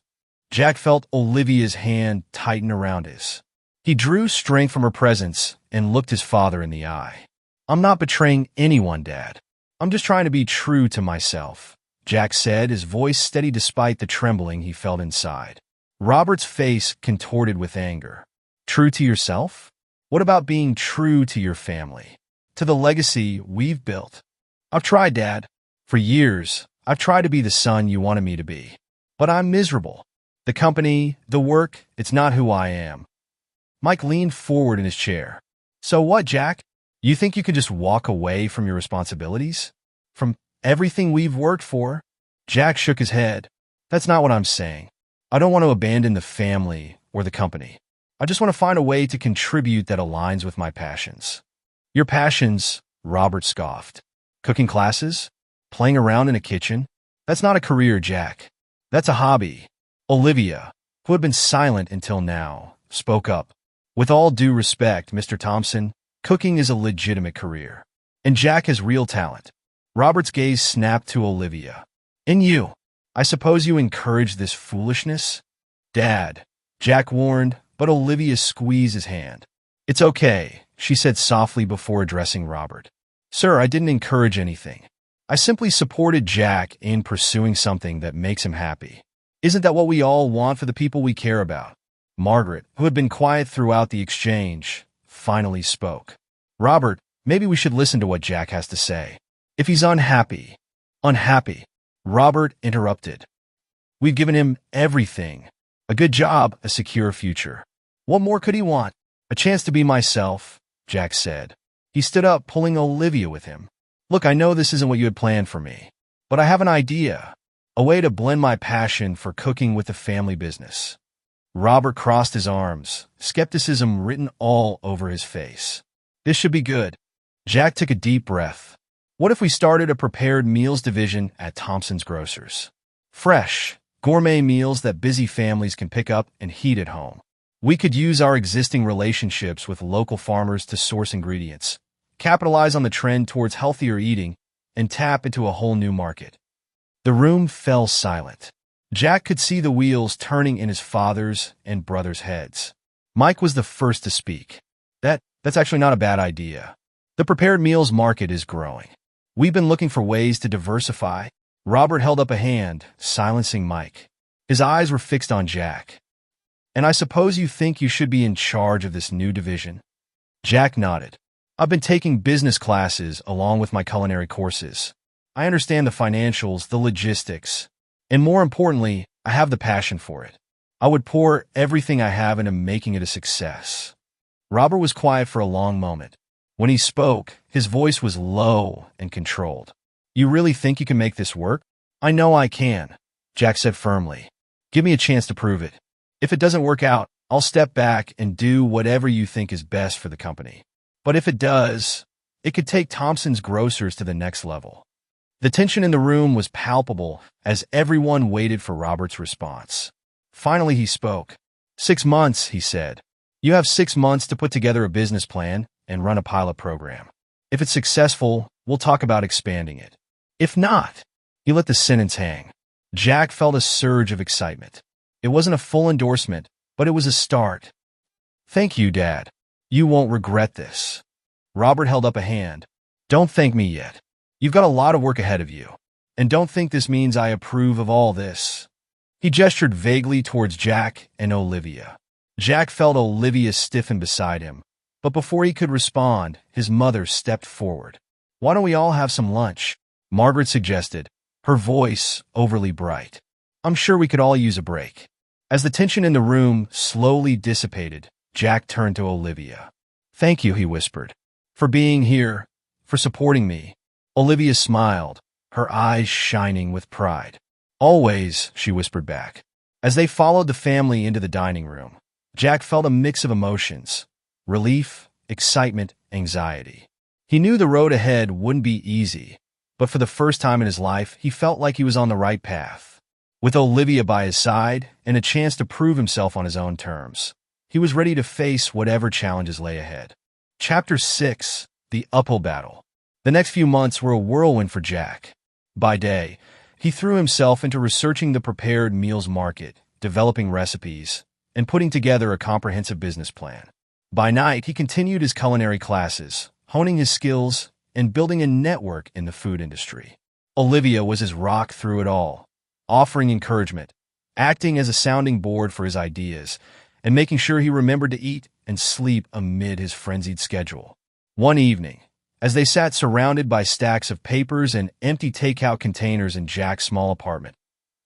Jack felt Olivia's hand tighten around his. He drew strength from her presence and looked his father in the eye. I'm not betraying anyone, Dad. I'm just trying to be true to myself, Jack said, his voice steady despite the trembling he felt inside. Robert's face contorted with anger. True to yourself? What about being true to your family? To the legacy we've built? I've tried, Dad. For years, I've tried to be the son you wanted me to be. But I'm miserable. The company, the work, it's not who I am. Mike leaned forward in his chair. So what, Jack? You think you can just walk away from your responsibilities? From everything we've worked for? Jack shook his head. That's not what I'm saying. I don't want to abandon the family or the company. I just want to find a way to contribute that aligns with my passions. Your passions, Robert scoffed. Cooking classes? Playing around in a kitchen? That's not a career, Jack. That's a hobby. Olivia, who had been silent until now, spoke up. With all due respect, Mr. Thompson, cooking is a legitimate career. And Jack has real talent. Robert's gaze snapped to Olivia. And you? I suppose you encourage this foolishness? Dad, Jack warned, but Olivia squeezed his hand. It's okay, she said softly before addressing Robert. Sir, I didn't encourage anything. I simply supported Jack in pursuing something that makes him happy. Isn't that what we all want for the people we care about? Margaret, who had been quiet throughout the exchange, finally spoke. Robert, maybe we should listen to what Jack has to say. If he's unhappy. Robert interrupted. We've given him everything. A good job, a secure future. What more could he want? A chance to be myself, Jack said. He stood up, pulling Olivia with him. Look, I know this isn't what you had planned for me, but I have an idea. a way to blend my passion for cooking with the family business. Robert crossed his arms, skepticism written all over his face. This should be good. Jack took a deep breath. What if we started a prepared meals division at Thompson's Grocers? Fresh, gourmet meals that busy families can pick up and heat at home. We could use our existing relationships with local farmers to source ingredients, capitalize on the trend towards healthier eating, and tap into a whole new market. The room fell silent. Jack could see the wheels turning in his father's and brother's heads. Mike was the first to speak. That's actually not a bad idea. The prepared meals market is growing. We've been looking for ways to diversify. Robert held up a hand, silencing Mike. His eyes were fixed on Jack. And I suppose you think you should be in charge of this new division? Jack nodded. I've been taking business classes along with my culinary courses. I understand the financials, the logistics, and more importantly, I have the passion for it. I would pour everything I have into making it a success. Robert was quiet for a long moment. When he spoke, his voice was low and controlled. You really think you can make this work? I know I can, Jack said firmly. Give me a chance to prove it. If it doesn't work out, I'll step back and do whatever you think is best for the company. But if it does, it could take Thompson's Grocers to the next level. The tension in the room was palpable as everyone waited for Robert's response. Finally, he spoke. 6 months, he said. You have 6 months to put together a business plan and run a pilot program. If it's successful, we'll talk about expanding it. If not, he let the sentence hang. Jack felt a surge of excitement. It wasn't a full endorsement, but it was a start. Thank you, Dad. You won't regret this. Robert held up a hand. Don't thank me yet. You've got a lot of work ahead of you. And don't think this means I approve of all this. He gestured vaguely towards Jack and Olivia. Jack felt Olivia stiffen beside him, but before he could respond, his mother stepped forward. Why don't we all have some lunch? Margaret suggested, her voice overly bright. I'm sure we could all use a break. As the tension in the room slowly dissipated, Jack turned to Olivia. Thank you, he whispered, for being here, for supporting me. Olivia smiled, her eyes shining with pride. Always, she whispered back. As they followed the family into the dining room, Jack felt a mix of emotions: relief, excitement, anxiety. He knew the road ahead wouldn't be easy, but for the first time in his life, he felt like he was on the right path. With Olivia by his side and a chance to prove himself on his own terms, he was ready to face whatever challenges lay ahead. Chapter 6: The Uphill Battle. The next few months were a whirlwind for Jack. By day, he threw himself into researching the prepared meals market, developing recipes, and putting together a comprehensive business plan. By night, he continued his culinary classes, honing his skills and building a network in the food industry. Olivia was his rock through it all, offering encouragement, acting as a sounding board for his ideas, and making sure he remembered to eat and sleep amid his frenzied schedule. One evening, as they sat surrounded by stacks of papers and empty takeout containers in Jack's small apartment,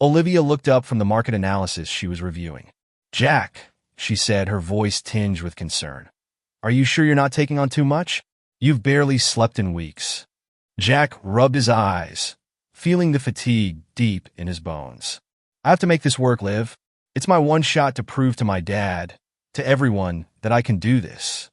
Olivia looked up from the market analysis she was reviewing. Jack, she said, her voice tinged with concern. Are you sure you're not taking on too much? You've barely slept in weeks. Jack rubbed his eyes, feeling the fatigue deep in his bones. I have to make this work, Liv. It's my one shot to prove to my dad, to everyone, that I can do this.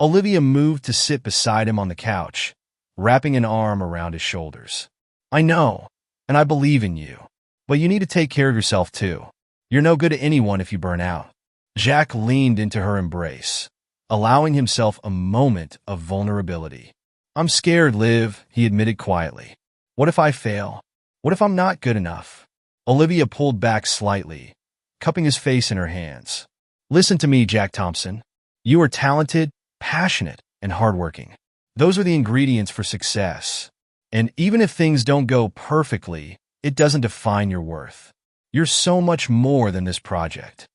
Olivia moved to sit beside him on the couch, wrapping an arm around his shoulders. I know, and I believe in you, but you need to take care of yourself too. You're no good to anyone if you burn out. Jack leaned into her embrace, allowing himself a moment of vulnerability. I'm scared, Liv, he admitted quietly. What if I fail? What if I'm not good enough? Olivia pulled back slightly, cupping his face in her hands. Listen to me, Jack Thompson. You are talented, passionate, and hardworking. Those are the ingredients for success. And even if things don't go perfectly, it doesn't define your worth. You're so much more than this project.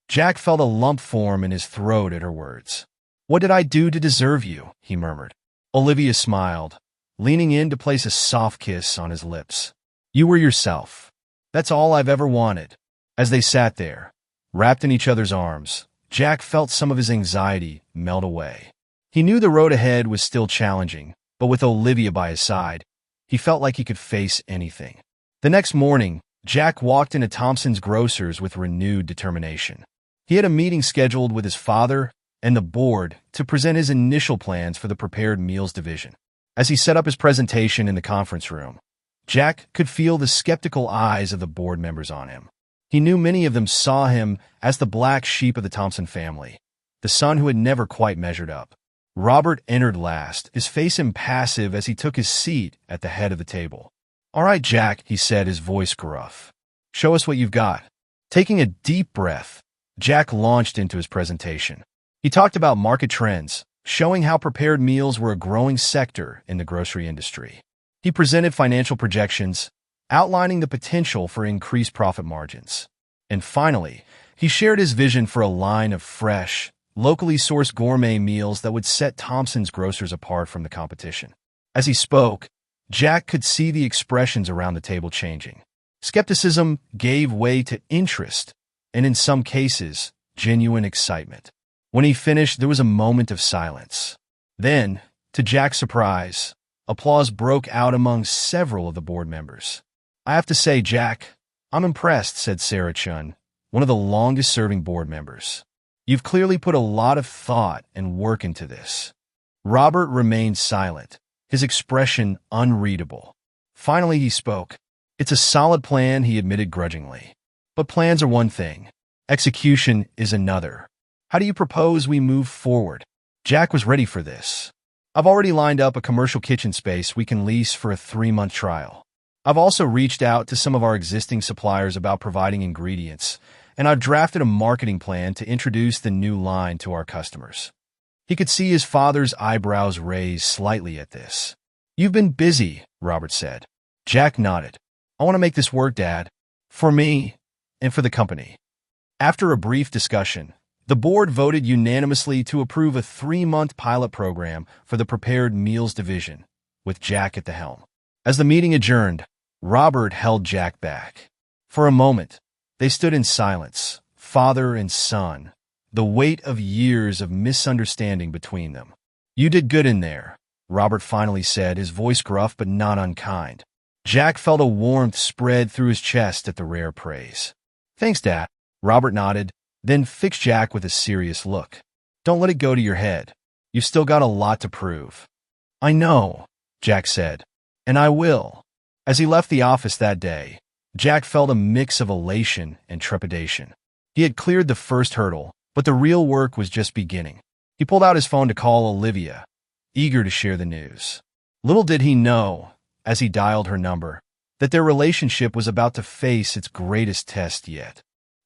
Jack felt a lump form in his throat at her words. What did I do to deserve you? He murmured. Olivia smiled, leaning in to place a soft kiss on his lips. You were yourself. That's all I've ever wanted. As they sat there, wrapped in each other's arms, Jack felt some of his anxiety melt away. He knew the road ahead was still challenging, but with Olivia by his side, he felt like he could face anything. The next morning, Jack walked into Thompson's grocers with renewed determination. He had a meeting scheduled with his father and the board to present his initial plans for the prepared meals division. As he set up his presentation in the conference room, Jack could feel the skeptical eyes of the board members on him. He knew many of them saw him as the black sheep of the Thompson family, the son who had never quite measured up. Robert entered last, his face impassive as he took his seat at the head of the table. "All right, Jack," he said, his voice gruff. "Show us what you've got." Taking a deep breath, Jack launched into his presentation. He talked about market trends, showing how prepared meals were a growing sector in the grocery industry. He presented financial projections, outlining the potential for increased profit margins. And finally, he shared his vision for a line of fresh, locally sourced gourmet meals that would set Thompson's grocers apart from the competition. As he spoke, Jack could see the expressions around the table changing. Skepticism gave way to interest, and in some cases, genuine excitement. When he finished, there was a moment of silence. Then, to Jack's surprise, applause broke out among several of the board members. "I have to say, Jack, I'm impressed," said Sarah Chun, one of the longest-serving board members. "You've clearly put a lot of thought and work into this." Robert remained silent, his expression unreadable. Finally, he spoke. "It's a solid plan," he admitted grudgingly. "But plans are one thing. Execution is another. How do you propose we move forward?" Jack was ready for this. "I've already lined up a commercial kitchen space we can lease for a 3-month trial. I've also reached out to some of our existing suppliers about providing ingredients, and I've drafted a marketing plan to introduce the new line to our customers." He could see his father's eyebrows raise slightly at this. "You've been busy," Robert said. Jack nodded. "I want to make this work, Dad. For me, and for the company." After a brief discussion, the board voted unanimously to approve a 3-month pilot program for the prepared meals division, with Jack at the helm. As the meeting adjourned, Robert held Jack back. For a moment, they stood in silence, father and son, the weight of years of misunderstanding between them. "You did good in there," Robert finally said, his voice gruff but not unkind. Jack felt a warmth spread through his chest at the rare praise. "Thanks, Dad," Robert nodded, then fixed Jack with a serious look. "Don't let it go to your head. You've still got a lot to prove." "I know," Jack said, "and I will." As he left the office that day, Jack felt a mix of elation and trepidation. He had cleared the first hurdle, but the real work was just beginning. He pulled out his phone to call Olivia, eager to share the news. Little did he know, as he dialed her number, that their relationship was about to face its greatest test yet.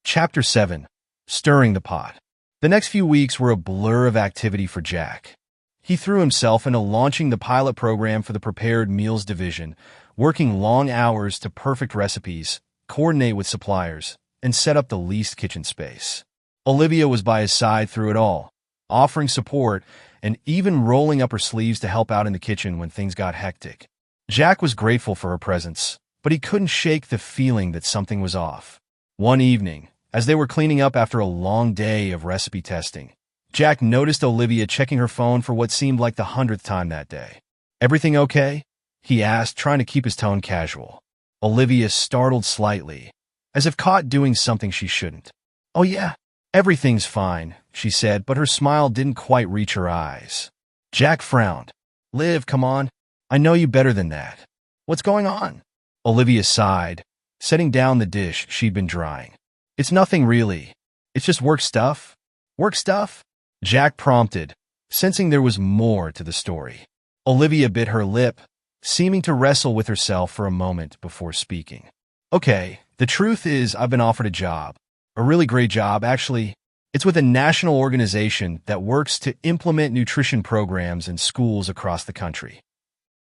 Chapter 7. Stirring the Pot. The next few weeks were a blur of activity for Jack. He threw himself into launching the pilot program for the prepared meals division, working long hours to perfect recipes, coordinate with suppliers, and set up the leased kitchen space. Olivia was by his side through it all, offering support and even rolling up her sleeves to help out in the kitchen when things got hectic. Jack was grateful for her presence, but he couldn't shake the feeling that something was off. One evening, as they were cleaning up after a long day of recipe testing, Jack noticed Olivia checking her phone for what seemed like the 100th time that day. "Everything okay?" he asked, trying to keep his tone casual. Olivia startled slightly, as if caught doing something she shouldn't. "Oh yeah, everything's fine," she said, but her smile didn't quite reach her eyes. Jack frowned. "Liv, come on. I know you better than that. What's going on?" Olivia sighed, setting down the dish she'd been drying. "It's nothing really. It's just work stuff." "Work stuff?" Jack prompted, sensing there was more to the story. Olivia bit her lip, seeming to wrestle with herself for a moment before speaking. "Okay, the truth is I've been offered a job. A really great job, actually. It's with a national organization that works to implement nutrition programs in schools across the country."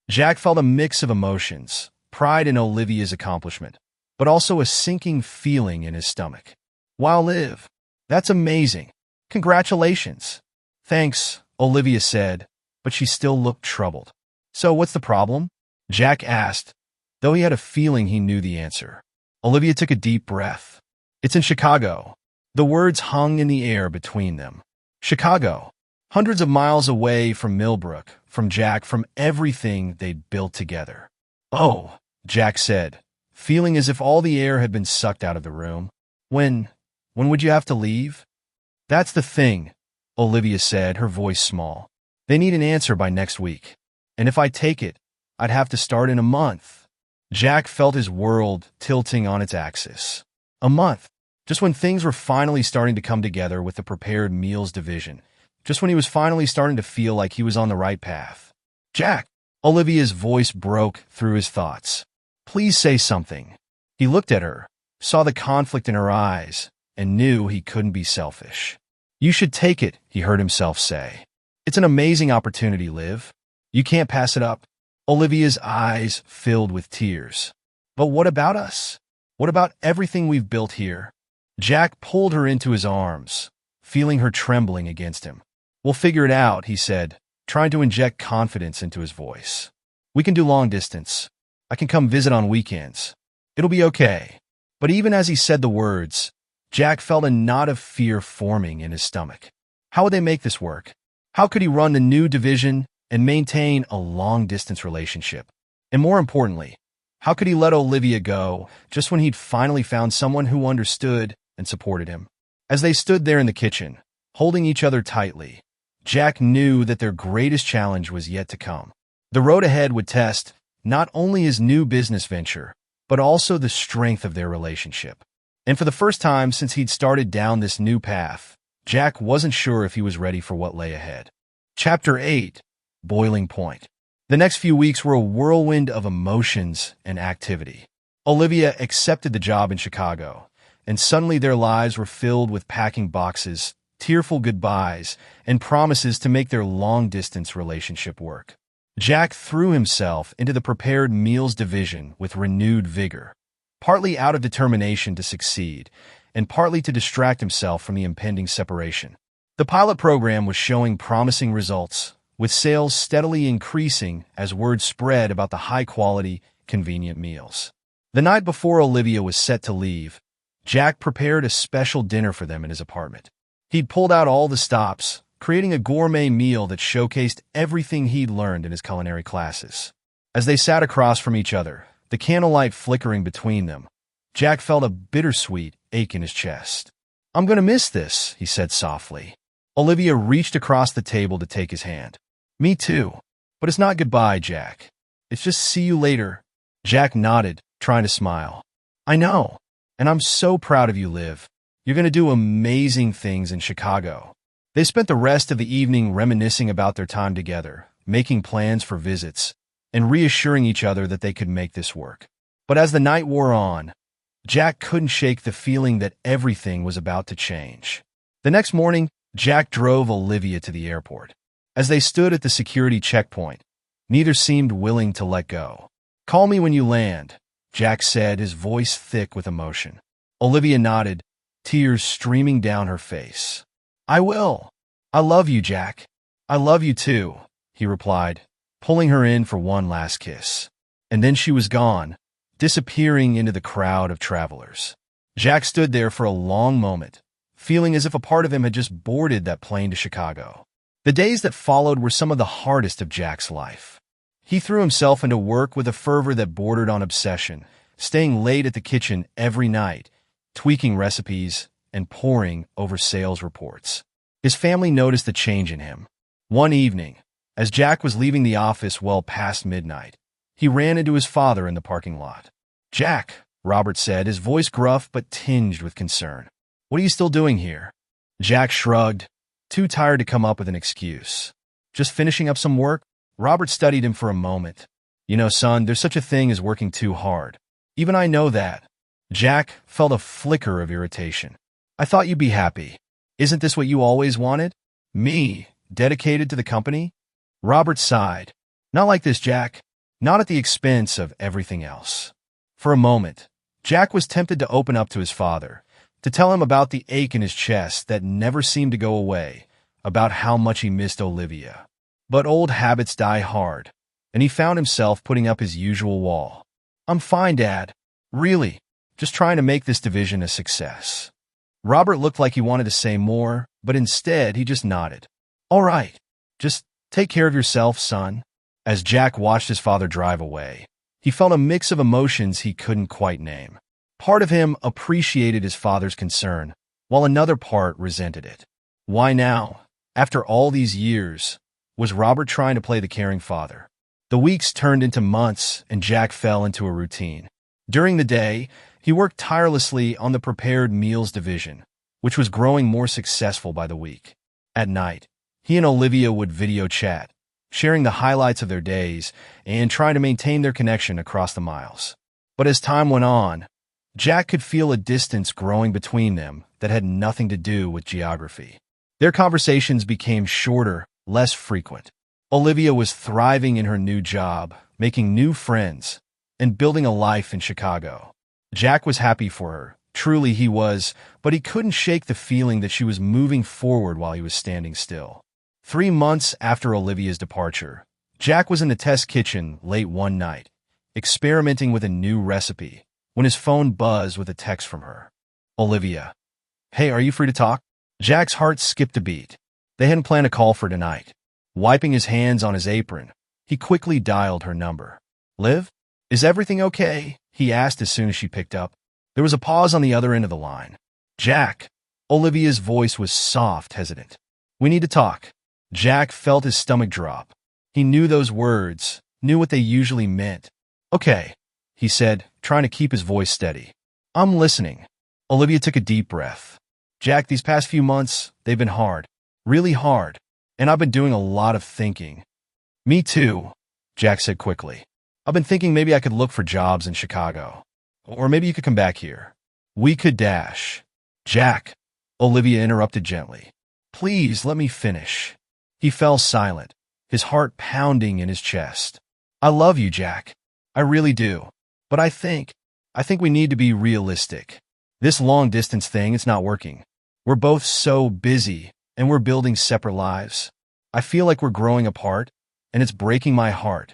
Jack felt a mix of emotions, pride in Olivia's accomplishment, but also a sinking feeling in his stomach. "Wow, Liv, that's amazing. Congratulations." "Thanks," Olivia said, but she still looked troubled. "So what's the problem?" Jack asked, though he had a feeling he knew the answer. Olivia took a deep breath. "It's in Chicago." The words hung in the air between them. Chicago, hundreds of miles away from Millbrook, from Jack, from everything they'd built together. "Oh," Jack said, feeling as if all the air had been sucked out of the room. When would you have to leave? That's the thing, Olivia said, her voice small. They need an answer by next week. And if I take it, I'd have to start in a month. Jack felt his world tilting on its axis. A month. Just when things were finally starting to come together with the prepared meals division. Just when he was finally starting to feel like he was on the right path. Jack! Olivia's voice broke through his thoughts. Please say something. He looked at her, saw the conflict in her eyes, and knew he couldn't be selfish. You should take it, he heard himself say. It's an amazing opportunity, Liv. You can't pass it up. Olivia's eyes filled with tears. But what about us? What about everything we've built here? Jack pulled her into his arms, feeling her trembling against him. We'll figure it out, he said, trying to inject confidence into his voice. We can do long distance. I can come visit on weekends. It'll be okay. But even as he said the words, Jack felt a knot of fear forming in his stomach. How would they make this work? How could he run the new division and maintain a long-distance relationship? And more importantly, how could he let Olivia go just when he'd finally found someone who understood and supported him? As they stood there in the kitchen, holding each other tightly, Jack knew that their greatest challenge was yet to come. The road ahead would test not only his new business venture, but also the strength of their relationship. And for the first time since he'd started down this new path, Jack wasn't sure if he was ready for what lay ahead. Chapter 8. Boiling Point. The next few weeks were a whirlwind of emotions and activity. Olivia accepted the job in Chicago, and suddenly their lives were filled with packing boxes, tearful goodbyes, and promises to make their long-distance relationship work. Jack threw himself into the prepared meals division with renewed vigor, partly out of determination to succeed, and partly to distract himself from the impending separation. The pilot program was showing promising results, with sales steadily increasing as word spread about the high-quality, convenient meals. The night before Olivia was set to leave, Jack prepared a special dinner for them in his apartment. He'd pulled out all the stops, creating a gourmet meal that showcased everything he'd learned in his culinary classes. As they sat across from each other, the candlelight flickering between them, Jack felt a bittersweet ache in his chest. I'm going to miss this, he said softly. Olivia reached across the table to take his hand. Me too. But it's not goodbye, Jack. It's just see you later. Jack nodded, trying to smile. I know. And I'm so proud of you, Liv. You're going to do amazing things in Chicago. They spent the rest of the evening reminiscing about their time together, making plans for visits, and reassuring each other that they could make this work. But as the night wore on, Jack couldn't shake the feeling that everything was about to change. The next morning, Jack drove Olivia to the airport. As they stood at the security checkpoint, neither seemed willing to let go. Call me when you land, Jack said, his voice thick with emotion. Olivia nodded, tears streaming down her face. I will. I love you, Jack. I love you too, he replied, pulling her in for one last kiss. And then she was gone, disappearing into the crowd of travelers. Jack stood there for a long moment, feeling as if a part of him had just boarded that plane to Chicago. The days that followed were some of the hardest of Jack's life. He threw himself into work with a fervor that bordered on obsession, staying late at the kitchen every night, tweaking recipes, and poring over sales reports. His family noticed the change in him. One evening, as Jack was leaving the office well past midnight, he ran into his father in the parking lot. Jack, Robert said, his voice gruff but tinged with concern. What are you still doing here? Jack shrugged, too tired to come up with an excuse. Just finishing up some work? Robert studied him for a moment. You know, son, there's such a thing as working too hard. Even I know that. Jack felt a flicker of irritation. I thought you'd be happy. Isn't this what you always wanted? Me, dedicated to the company? Robert sighed. Not like this, Jack. Not at the expense of everything else. For a moment, Jack was tempted to open up to his father, to tell him about the ache in his chest that never seemed to go away, about how much he missed Olivia. But old habits die hard, and he found himself putting up his usual wall. I'm fine, Dad. Really, just trying to make this division a success. Robert looked like he wanted to say more, but instead he just nodded. All right, just take care of yourself, son. As Jack watched his father drive away, He felt a mix of emotions he couldn't quite name. Part of him appreciated his father's concern, while another part resented it. Why now? After all these years, was Robert trying to play the caring father? The weeks turned into months, and Jack fell into a routine. During the day, he worked tirelessly on the prepared meals division, which was growing more successful by the week. At night, he and Olivia would video chat, sharing the highlights of their days and trying to maintain their connection across the miles. But as time went on, Jack could feel a distance growing between them that had nothing to do with geography. Their conversations became shorter, less frequent. Olivia was thriving in her new job, making new friends, and building a life in Chicago. Jack was happy for her. Truly he was, but he couldn't shake the feeling that she was moving forward while he was standing still. 3 months after Olivia's departure, Jack was in the test kitchen late one night, experimenting with a new recipe, when his phone buzzed with a text from her. Olivia. Hey, are you free to talk? Jack's heart skipped a beat. They hadn't planned a call for tonight. Wiping his hands on his apron, he quickly dialed her number. Liv? Is everything okay? He asked as soon as she picked up. There was a pause on the other end of the line. Jack. Olivia's voice was soft, hesitant. We need to talk. Jack felt his stomach drop. He knew those words, knew what they usually meant. Okay, he said, trying to keep his voice steady. I'm listening. Olivia took a deep breath. Jack, these past few months, they've been hard. Really hard. And I've been doing a lot of thinking. Me too, Jack said quickly. I've been thinking maybe I could look for jobs in Chicago. Or maybe you could come back here. We could dash. Jack, Olivia interrupted gently. Please let me finish. He fell silent, his heart pounding in his chest. I love you, Jack. I really do. But I think we need to be realistic. This long-distance thing, it's not working. We're both so busy, and we're building separate lives. I feel like we're growing apart, and it's breaking my heart.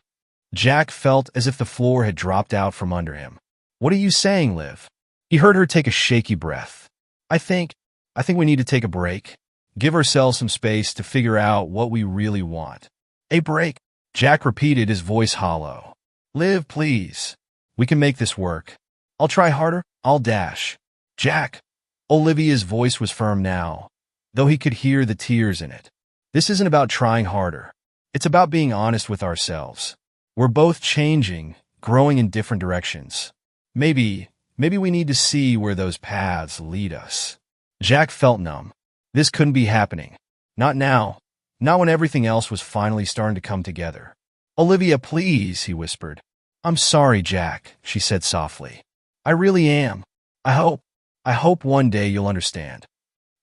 Jack felt as if the floor had dropped out from under him. What are you saying, Liv? He heard her take a shaky breath. I think we need to take a break. Give ourselves some space to figure out what we really want. A break, Jack repeated, his voice hollow. Liv, please. We can make this work. I'll try harder. I'll dash. Jack. Olivia's voice was firm now, though he could hear the tears in it. This isn't about trying harder. It's about being honest with ourselves. We're both changing, growing in different directions. Maybe we need to see where those paths lead us. Jack felt numb. This couldn't be happening. Not now. Not when everything else was finally starting to come together. Olivia, please, he whispered. I'm sorry, Jack, she said softly. I really am. I hope one day you'll understand.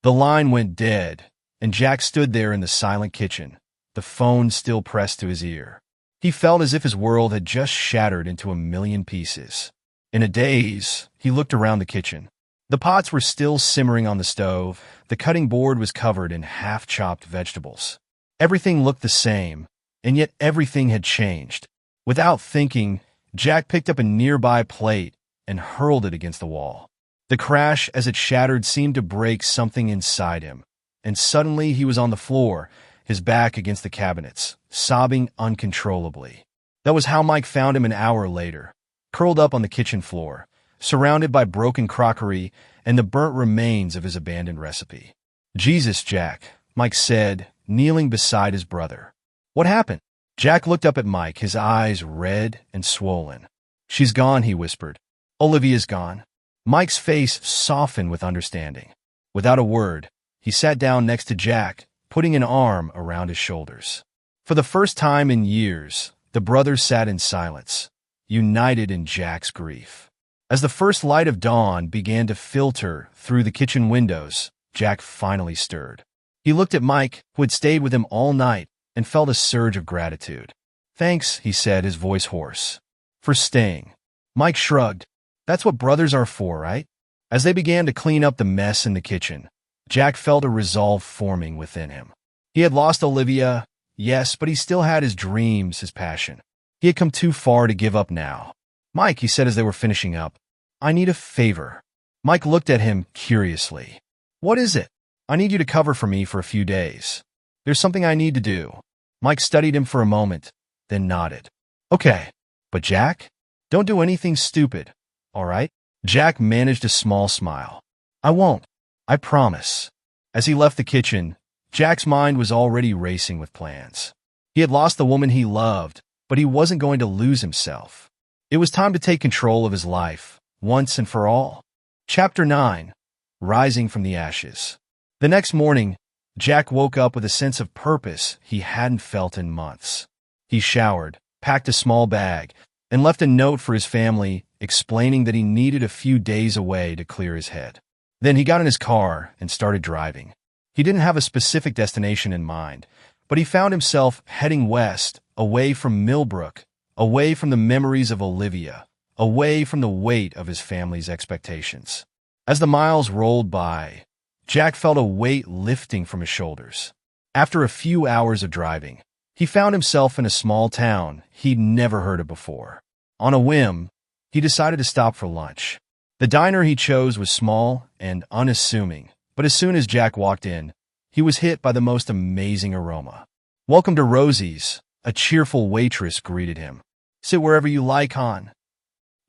The line went dead, and Jack stood there in the silent kitchen, the phone still pressed to his ear. He felt as if his world had just shattered into a million pieces. In a daze, he looked around the kitchen. The pots were still simmering on the stove. The cutting board was covered in half-chopped vegetables. Everything looked the same, and yet everything had changed. Without thinking, Jack picked up a nearby plate and hurled it against the wall. The crash as it shattered seemed to break something inside him, and suddenly he was on the floor, his back against the cabinets, sobbing uncontrollably. That was how Mike found him an hour later, curled up on the kitchen floor, surrounded by broken crockery and the burnt remains of his abandoned recipe. Jesus, Jack, Mike said, kneeling beside his brother. What happened? Jack looked up at Mike, his eyes red and swollen. She's gone, he whispered. Olivia's gone. Mike's face softened with understanding. Without a word, he sat down next to Jack, putting an arm around his shoulders. For the first time in years, the brothers sat in silence, united in Jack's grief. As the first light of dawn began to filter through the kitchen windows, Jack finally stirred. He looked at Mike, who had stayed with him all night, and felt a surge of gratitude. Thanks, he said, his voice hoarse. For staying. Mike shrugged. That's what brothers are for, right? As they began to clean up the mess in the kitchen, Jack felt a resolve forming within him. He had lost Olivia, yes, but he still had his dreams, his passion. He had come too far to give up now. Mike, he said as they were finishing up, I need a favor. Mike looked at him curiously. What is it? I need you to cover for me for a few days. There's something I need to do. Mike studied him for a moment, then nodded. Okay, but Jack? Don't do anything stupid, all right? Jack managed a small smile. I won't. I promise. As he left the kitchen, Jack's mind was already racing with plans. He had lost the woman he loved, but he wasn't going to lose himself. It was time to take control of his life, once and for all. Chapter 9. Rising from the Ashes. The next morning, Jack woke up with a sense of purpose he hadn't felt in months. He showered, packed a small bag, and left a note for his family explaining that he needed a few days away to clear his head. Then he got in his car and started driving. He didn't have a specific destination in mind, but he found himself heading west, away from Millbrook, away from the memories of Olivia, away from the weight of his family's expectations. As the miles rolled by, Jack felt a weight lifting from his shoulders. After a few hours of driving, he found himself in a small town he'd never heard of before. On a whim, he decided to stop for lunch. The diner he chose was small and unassuming, but as soon as Jack walked in, he was hit by the most amazing aroma. "Welcome to Rosie's," a cheerful waitress greeted him. "Sit wherever you like, hon."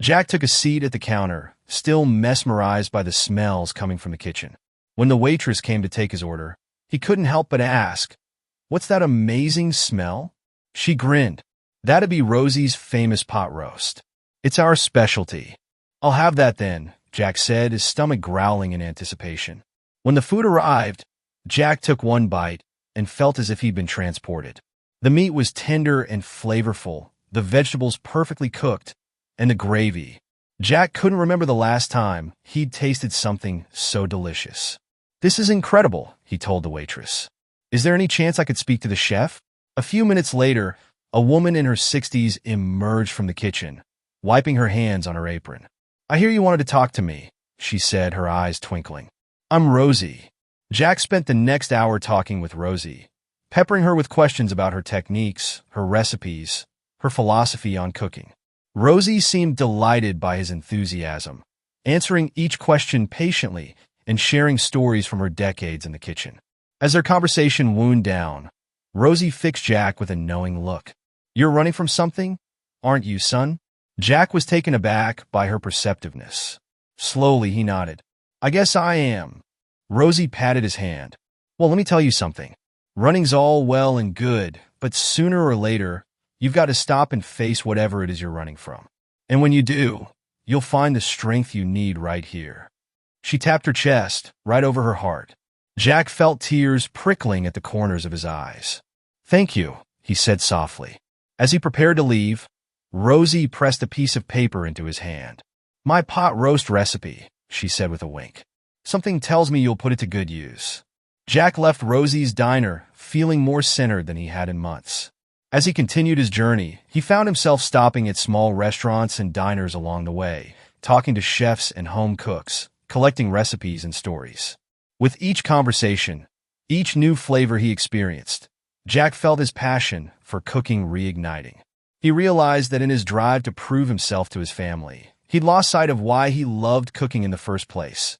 Jack took a seat at the counter, still mesmerized by the smells coming from the kitchen. When the waitress came to take his order, he couldn't help but ask, "What's that amazing smell?" She grinned. "That'd be Rosie's famous pot roast. It's our specialty." "I'll have that then," Jack said, his stomach growling in anticipation. When the food arrived, Jack took one bite and felt as if he'd been transported. The meat was tender and flavorful, the vegetables perfectly cooked, and the gravy. Jack couldn't remember the last time he'd tasted something so delicious. "This is incredible," he told the waitress. "Is there any chance I could speak to the chef?" A few minutes later, a woman in her 60s emerged from the kitchen, wiping her hands on her apron. "I hear you wanted to talk to me," she said, her eyes twinkling. "I'm Rosie." Jack spent the next hour talking with Rosie, peppering her with questions about her techniques, her recipes, her philosophy on cooking. Rosie seemed delighted by his enthusiasm, answering each question patiently and sharing stories from her decades in the kitchen. As their conversation wound down, Rosie fixed Jack with a knowing look. "You're running from something, aren't you, son?" Jack was taken aback by her perceptiveness. Slowly, he nodded. "I guess I am." Rosie patted his hand. "Well, let me tell you something. Running's all well and good, but sooner or later, you've got to stop and face whatever it is you're running from. And when you do, you'll find the strength you need right here." She tapped her chest, right over her heart. Jack felt tears prickling at the corners of his eyes. "Thank you," he said softly. As he prepared to leave, Rosie pressed a piece of paper into his hand. "My pot roast recipe," she said with a wink. "Something tells me you'll put it to good use." Jack left Rosie's diner feeling more centered than he had in months. As he continued his journey, he found himself stopping at small restaurants and diners along the way, talking to chefs and home cooks, collecting recipes and stories. With each conversation, each new flavor he experienced, Jack felt his passion for cooking reigniting. He realized that in his drive to prove himself to his family, he'd lost sight of why he loved cooking in the first place.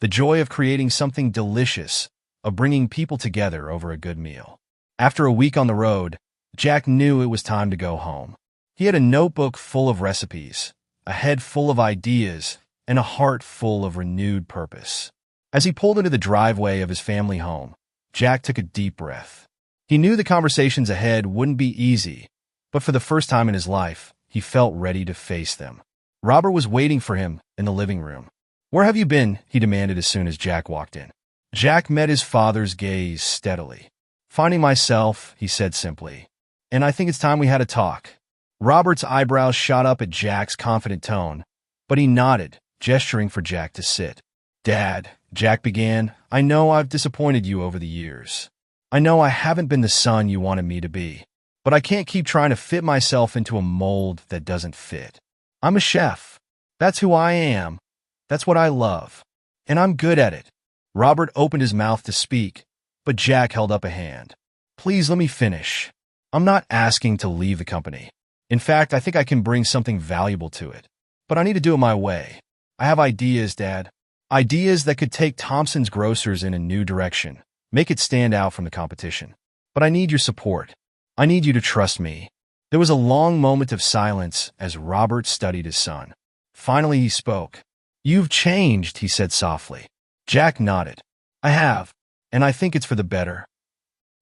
The joy of creating something delicious, of bringing people together over a good meal. After a week on the road, Jack knew it was time to go home. He had a notebook full of recipes, a head full of ideas, and a heart full of renewed purpose. As he pulled into the driveway of his family home, Jack took a deep breath. He knew the conversations ahead wouldn't be easy, but for the first time in his life, he felt ready to face them. Robert was waiting for him in the living room. "Where have you been?" he demanded as soon as Jack walked in. Jack met his father's gaze steadily. "Finding myself," he said simply. "And I think it's time we had a talk." Robert's eyebrows shot up at Jack's confident tone, but he nodded, gesturing for Jack to sit. "Dad," Jack began, "I know I've disappointed you over the years. I know I haven't been the son you wanted me to be, but I can't keep trying to fit myself into a mold that doesn't fit. I'm a chef. That's who I am. That's what I love. And I'm good at it." Robert opened his mouth to speak, but Jack held up a hand. "Please let me finish. I'm not asking to leave the company. In fact, I think I can bring something valuable to it. But I need to do it my way. I have ideas, Dad. Ideas that could take Thompson's Grocers in a new direction, make it stand out from the competition. But I need your support. I need you to trust me." There was a long moment of silence as Robert studied his son. Finally, he spoke. "You've changed," he said softly. Jack nodded. "I have, and I think it's for the better."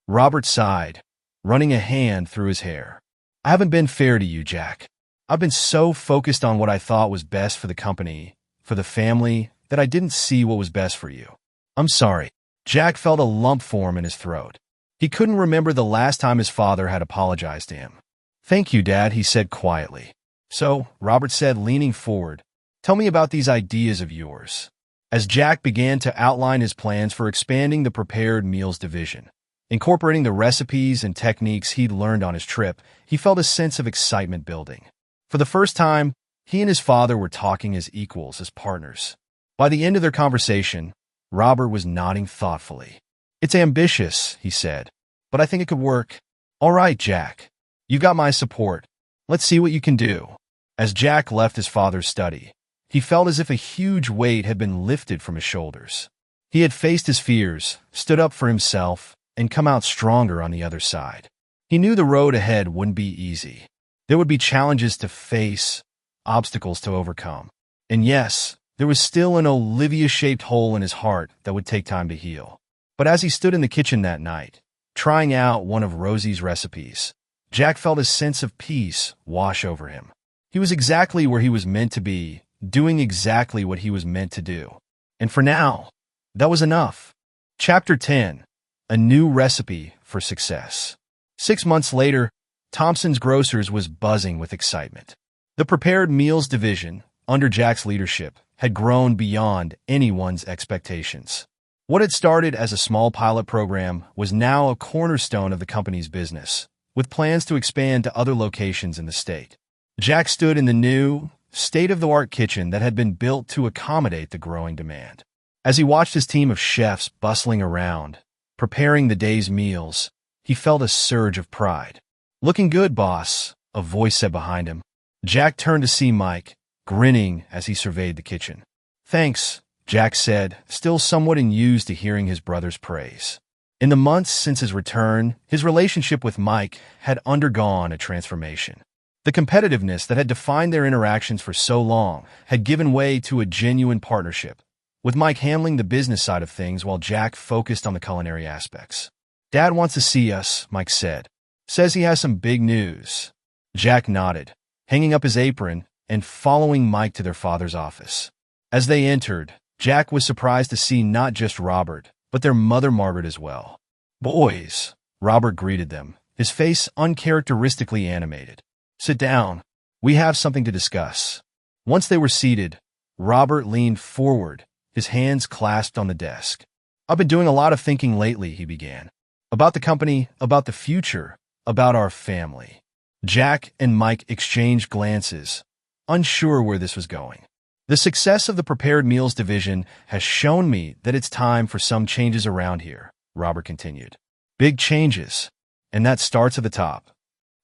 Robert sighed, running a hand through his hair. "I haven't been fair to you, Jack. I've been so focused on what I thought was best for the company, for the family, that I didn't see what was best for you. I'm sorry." Jack felt a lump form in his throat. He couldn't remember the last time his father had apologized to him. "Thank you, Dad," he said quietly. "So," Robert said, leaning forward, "tell me about these ideas of yours." As Jack began to outline his plans for expanding the prepared meals division, incorporating the recipes and techniques he'd learned on his trip, he felt a sense of excitement building. For the first time, he and his father were talking as equals, as partners. By the end of their conversation, Robert was nodding thoughtfully. "It's ambitious," he said, "but I think it could work." "All right, Jack. You got my support. Let's see what you can do." As Jack left his father's study, he felt as if a huge weight had been lifted from his shoulders. He had faced his fears, stood up for himself, and come out stronger on the other side. He knew the road ahead wouldn't be easy. There would be challenges to face, obstacles to overcome. And yes, there was still an Olivia-shaped hole in his heart that would take time to heal. But as he stood in the kitchen that night, trying out one of Rosie's recipes, Jack felt a sense of peace wash over him. He was exactly where he was meant to be, doing exactly what he was meant to do. And for now, that was enough. Chapter 10. A New Recipe for Success. 6 months later, Thompson's Grocers was buzzing with excitement. The prepared meals division, under Jack's leadership, had grown beyond anyone's expectations. What had started as a small pilot program was now a cornerstone of the company's business, with plans to expand to other locations in the state. Jack stood in the new, state-of-the-art kitchen that had been built to accommodate the growing demand. As he watched his team of chefs bustling around, preparing the day's meals, he felt a surge of pride. "Looking good, boss," a voice said behind him. Jack turned to see Mike, grinning as he surveyed the kitchen. "Thanks," Jack said, still somewhat unused to hearing his brother's praise. In the months since his return, his relationship with Mike had undergone a transformation. The competitiveness that had defined their interactions for so long had given way to a genuine partnership, with Mike handling the business side of things while Jack focused on the culinary aspects. "Dad wants to see us," Mike said. "Says he has some big news." Jack nodded, hanging up his apron and following Mike to their father's office. As they entered, Jack was surprised to see not just Robert, but their mother Margaret as well. "Boys," Robert greeted them, his face uncharacteristically animated. "Sit down. We have something to discuss." Once they were seated, Robert leaned forward, his hands clasped on the desk. "I've been doing a lot of thinking lately," he began. "About the company, about the future, about our family." Jack and Mike exchanged glances, unsure where this was going. "The success of the prepared meals division has shown me that it's time for some changes around here," Robert continued. "Big changes, and that starts at the top."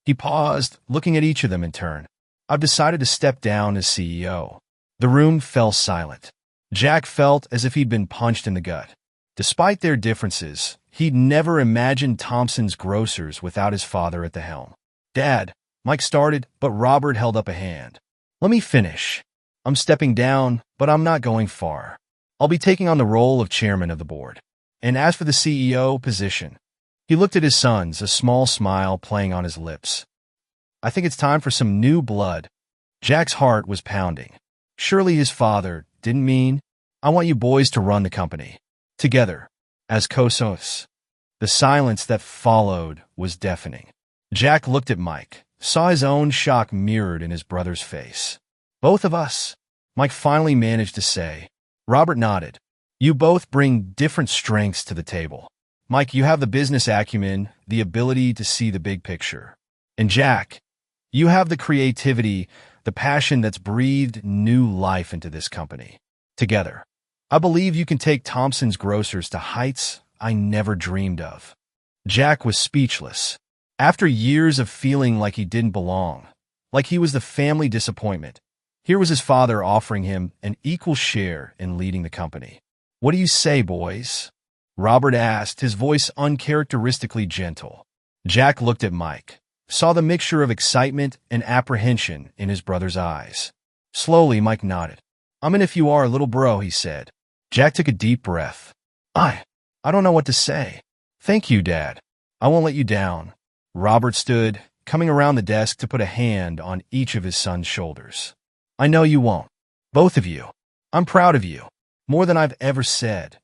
He paused, looking at each of them in turn. "I've decided to step down as CEO." The room fell silent. Jack felt as if he'd been punched in the gut. Despite their differences, he'd never imagined Thompson's Grocers without his father at the helm. "Dad," Mike started, but Robert held up a hand. "Let me finish. I'm stepping down, but I'm not going far. I'll be taking on the role of chairman of the board. And as for the CEO position," he looked at his sons, a small smile playing on his lips. "I think it's time for some new blood." Jack's heart was pounding. Surely his father didn't mean, "I want you boys to run the company together, as co-CEOs." The silence that followed was deafening. Jack looked at Mike, saw his own shock mirrored in his brother's face. "Both of us," Mike finally managed to say. Robert nodded. "You both bring different strengths to the table. Mike, you have the business acumen, the ability to see the big picture. And Jack, you have the creativity, the passion that's breathed new life into this company. Together, I believe you can take Thompson's Grocers to heights I never dreamed of." Jack was speechless. After years of feeling like he didn't belong, like he was the family disappointment, here was his father offering him an equal share in leading the company. "What do you say, boys?" Robert asked, his voice uncharacteristically gentle. Jack looked at Mike, saw the mixture of excitement and apprehension in his brother's eyes. Slowly, Mike nodded. "I'm in if you are, little bro," he said. Jack took a deep breath. I don't know what to say." "Thank you, Dad. I won't let you down." Robert stood, coming around the desk to put a hand on each of his son's shoulders. "I know you won't. Both of you. I'm proud of you. More than I've ever said."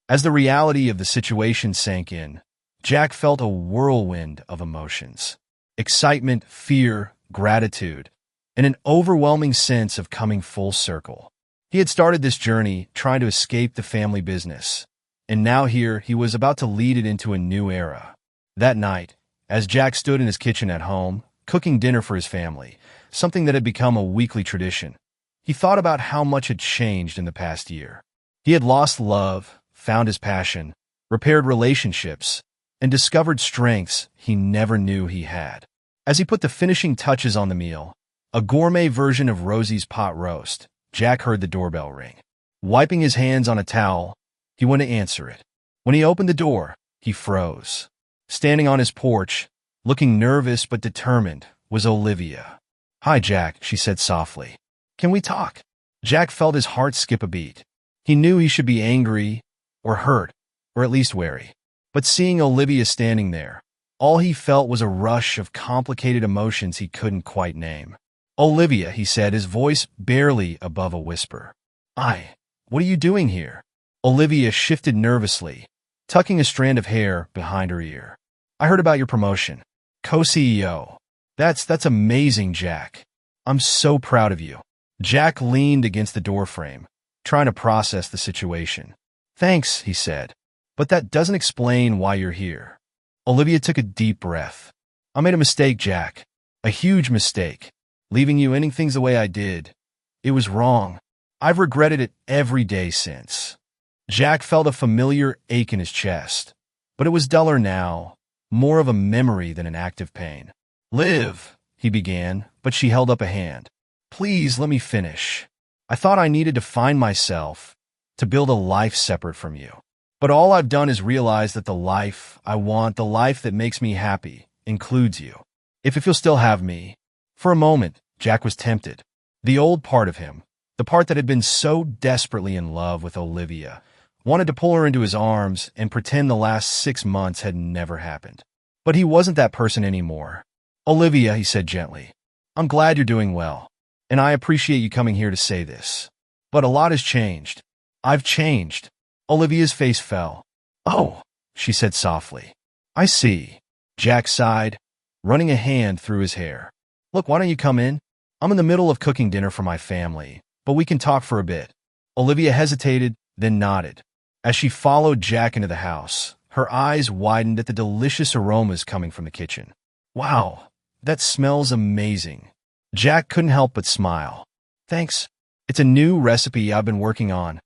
As the reality of the situation sank in, Jack felt a whirlwind of emotions. Excitement, fear, gratitude, and an overwhelming sense of coming full circle. He had started this journey trying to escape the family business, and now here he was about to lead it into a new era. That night, as Jack stood in his kitchen at home, cooking dinner for his family, something that had become a weekly tradition, he thought about how much had changed in the past year. He had lost love, found his passion, repaired relationships, and discovered strengths he never knew he had. As he put the finishing touches on the meal, a gourmet version of Rosie's pot roast, Jack heard the doorbell ring. Wiping his hands on a towel, he went to answer it. When he opened the door, he froze. Standing on his porch, looking nervous but determined, was Olivia. "Hi, Jack," she said softly. "Can we talk?" Jack felt his heart skip a beat. He knew he should be angry, or hurt, or at least wary. But seeing Olivia standing there, all he felt was a rush of complicated emotions he couldn't quite name. "Olivia," he said, his voice barely above a whisper. What are you doing here?" Olivia shifted nervously, tucking a strand of hair behind her ear. "I heard about your promotion. Co-CEO. That's amazing, Jack. I'm so proud of you." Jack leaned against the doorframe, trying to process the situation. "Thanks," he said, "but that doesn't explain why you're here." Olivia took a deep breath. "I made a mistake, Jack. A huge mistake. Leaving you ending things the way I did. It was wrong. I've regretted it every day since." Jack felt a familiar ache in his chest, but it was duller now, more of a memory than an active pain. "Liv," he began, but she held up a hand. "Please let me finish. I thought I needed to find myself, to build a life separate from you. But all I've done is realize that the life I want, the life that makes me happy, includes you. If you'll still have me." For a moment, Jack was tempted. The old part of him, the part that had been so desperately in love with Olivia, wanted to pull her into his arms and pretend the last 6 months had never happened. But he wasn't that person anymore. "Olivia," he said gently, "I'm glad you're doing well, and I appreciate you coming here to say this. But a lot has changed. I've changed." Olivia's face fell. "Oh," she said softly. "I see." Jack sighed, running a hand through his hair. "Look, why don't you come in? I'm in the middle of cooking dinner for my family, but we can talk for a bit." Olivia hesitated, then nodded. As she followed Jack into the house, her eyes widened at the delicious aromas coming from the kitchen. "Wow, that smells amazing." Jack couldn't help but smile. "Thanks. It's a new recipe I've been working on."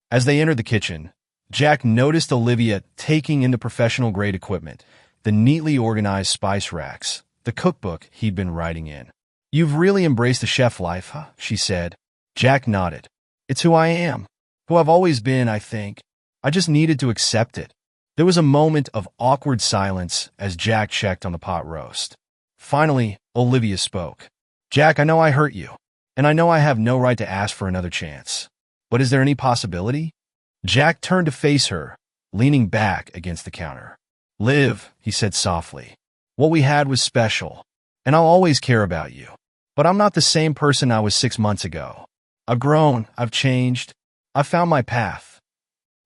As they entered the kitchen, Jack noticed Olivia taking in the professional-grade equipment, the neatly organized spice racks, the cookbook he'd been writing in. "You've really embraced the chef life, huh?" she said. Jack nodded. "It's who I am. Who I've always been, I think. I just needed to accept it." There was a moment of awkward silence as Jack checked on the pot roast. Finally, Olivia spoke. "Jack, I know I hurt you, and I know I have no right to ask for another chance. But is there any possibility?" Jack turned to face her, leaning back against the counter. "Liv," he said softly, "what we had was special, and I'll always care about you. But I'm not the same person I was 6 months ago. I've grown, I've changed, I've found my path."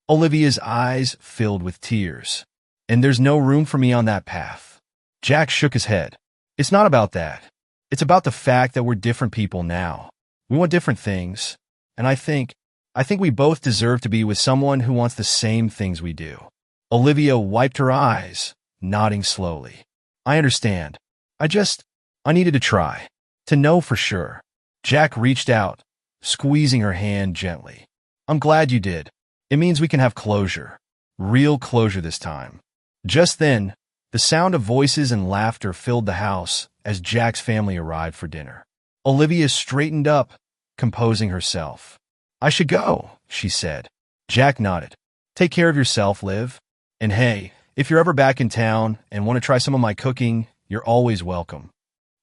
Olivia's eyes filled with tears. "And there's no room for me on that path." Jack shook his head. "It's not about that. It's about the fact that we're different people now. We want different things, and I think we both deserve to be with someone who wants the same things we do." Olivia wiped her eyes, nodding slowly. "I understand. I needed to try, to know for sure." Jack reached out, squeezing her hand gently. "I'm glad you did. It means we can have closure. Real closure this time." Just then, the sound of voices and laughter filled the house as Jack's family arrived for dinner. Olivia straightened up, composing herself. "I should go," she said. Jack nodded. "Take care of yourself, Liv. And hey, if you're ever back in town and want to try some of my cooking, You're always welcome.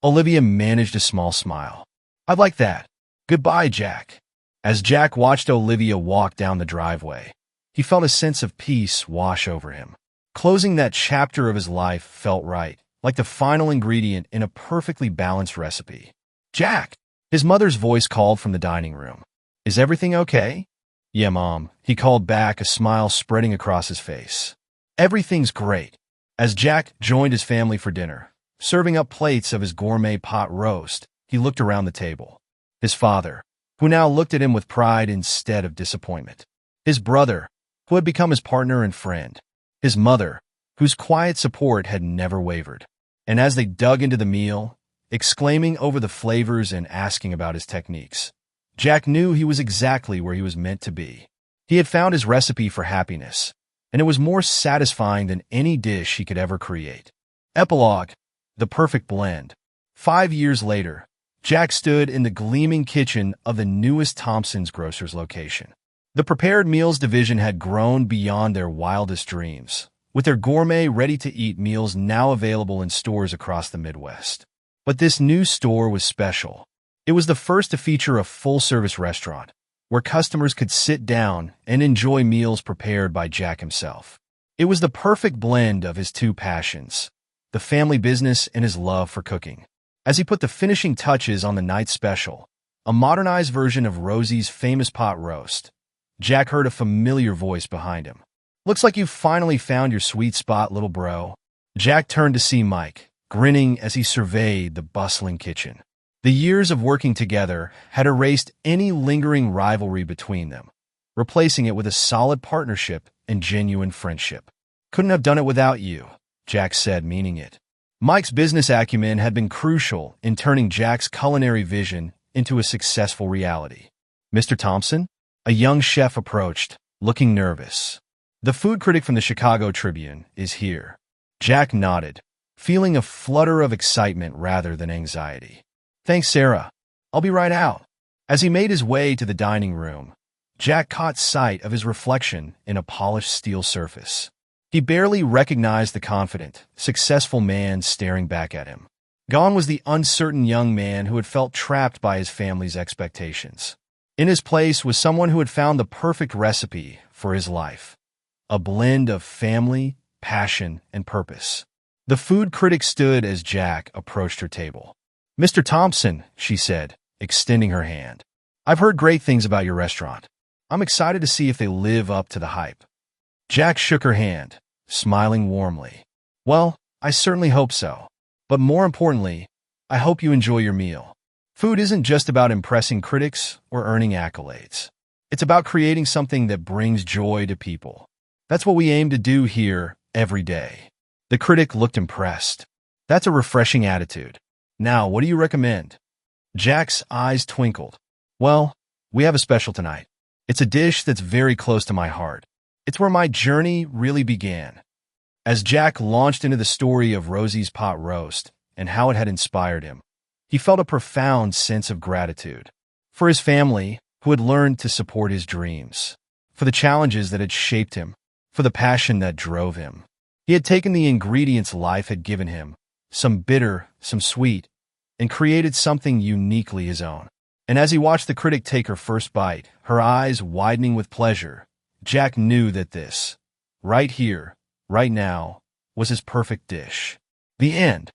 Olivia managed a small smile. I'd like that. Goodbye, Jack. As Jack watched Olivia walk down the driveway, he felt a sense of peace wash over him. Closing that chapter of his life felt right, like the final ingredient in a perfectly balanced recipe. Jack! His mother's voice called from the dining room. Is everything okay? Yeah, Mom, he called back, a smile spreading across his face. Everything's great. As Jack joined his family for dinner, serving up plates of his gourmet pot roast, he looked around the table. His father, who now looked at him with pride instead of disappointment. His brother, who had become his partner and friend. His mother, whose quiet support had never wavered. And as they dug into the meal, exclaiming over the flavors and asking about his techniques, Jack knew he was exactly where he was meant to be. He had found his recipe for happiness, and it was more satisfying than any dish he could ever create. Epilogue: The perfect blend. 5 years later, Jack stood in the gleaming kitchen of the newest Thompson's grocer's location. The prepared meals division had grown beyond their wildest dreams, with their gourmet, ready-to-eat meals now available in stores across the Midwest. But this new store was special. It was the first to feature a full-service restaurant, where customers could sit down and enjoy meals prepared by Jack himself. It was the perfect blend of his two passions, the family business and his love for cooking. As he put the finishing touches on the night's special, a modernized version of Rosie's famous pot roast, Jack heard a familiar voice behind him. Looks like you've finally found your sweet spot, little bro. Jack turned to see Mike, grinning as he surveyed the bustling kitchen. The years of working together had erased any lingering rivalry between them, replacing it with a solid partnership and genuine friendship. Couldn't have done it without you, Jack said, meaning it. Mike's business acumen had been crucial in turning Jack's culinary vision into a successful reality. Mr. Thompson? A young chef approached, looking nervous. The food critic from the Chicago Tribune is here. Jack nodded, feeling a flutter of excitement rather than anxiety. Thanks, Sarah. I'll be right out. As he made his way to the dining room, Jack caught sight of his reflection in a polished steel surface. He barely recognized the confident, successful man staring back at him. Gone was the uncertain young man who had felt trapped by his family's expectations. In his place was someone who had found the perfect recipe for his life, a blend of family, passion, and purpose. The food critic stood as Jack approached her table. Mr. Thompson, she said, extending her hand. I've heard great things about your restaurant. I'm excited to see if they live up to the hype. Jack shook her hand, smiling warmly. Well, I certainly hope so. But more importantly, I hope you enjoy your meal. Food isn't just about impressing critics or earning accolades. It's about creating something that brings joy to people. That's what we aim to do here every day. The critic looked impressed. That's a refreshing attitude. Now, what do you recommend? Jack's eyes twinkled. Well, we have a special tonight. It's a dish that's very close to my heart. It's where my journey really began. As Jack launched into the story of Rosie's pot roast and how it had inspired him, he felt a profound sense of gratitude for his family, who had learned to support his dreams, for the challenges that had shaped him, for the passion that drove him. He had taken the ingredients life had given him, some bitter, some sweet, and created something uniquely his own. And as he watched the critic take her first bite, her eyes widening with pleasure, Jack knew that this, right here, right now, was his perfect dish. The end.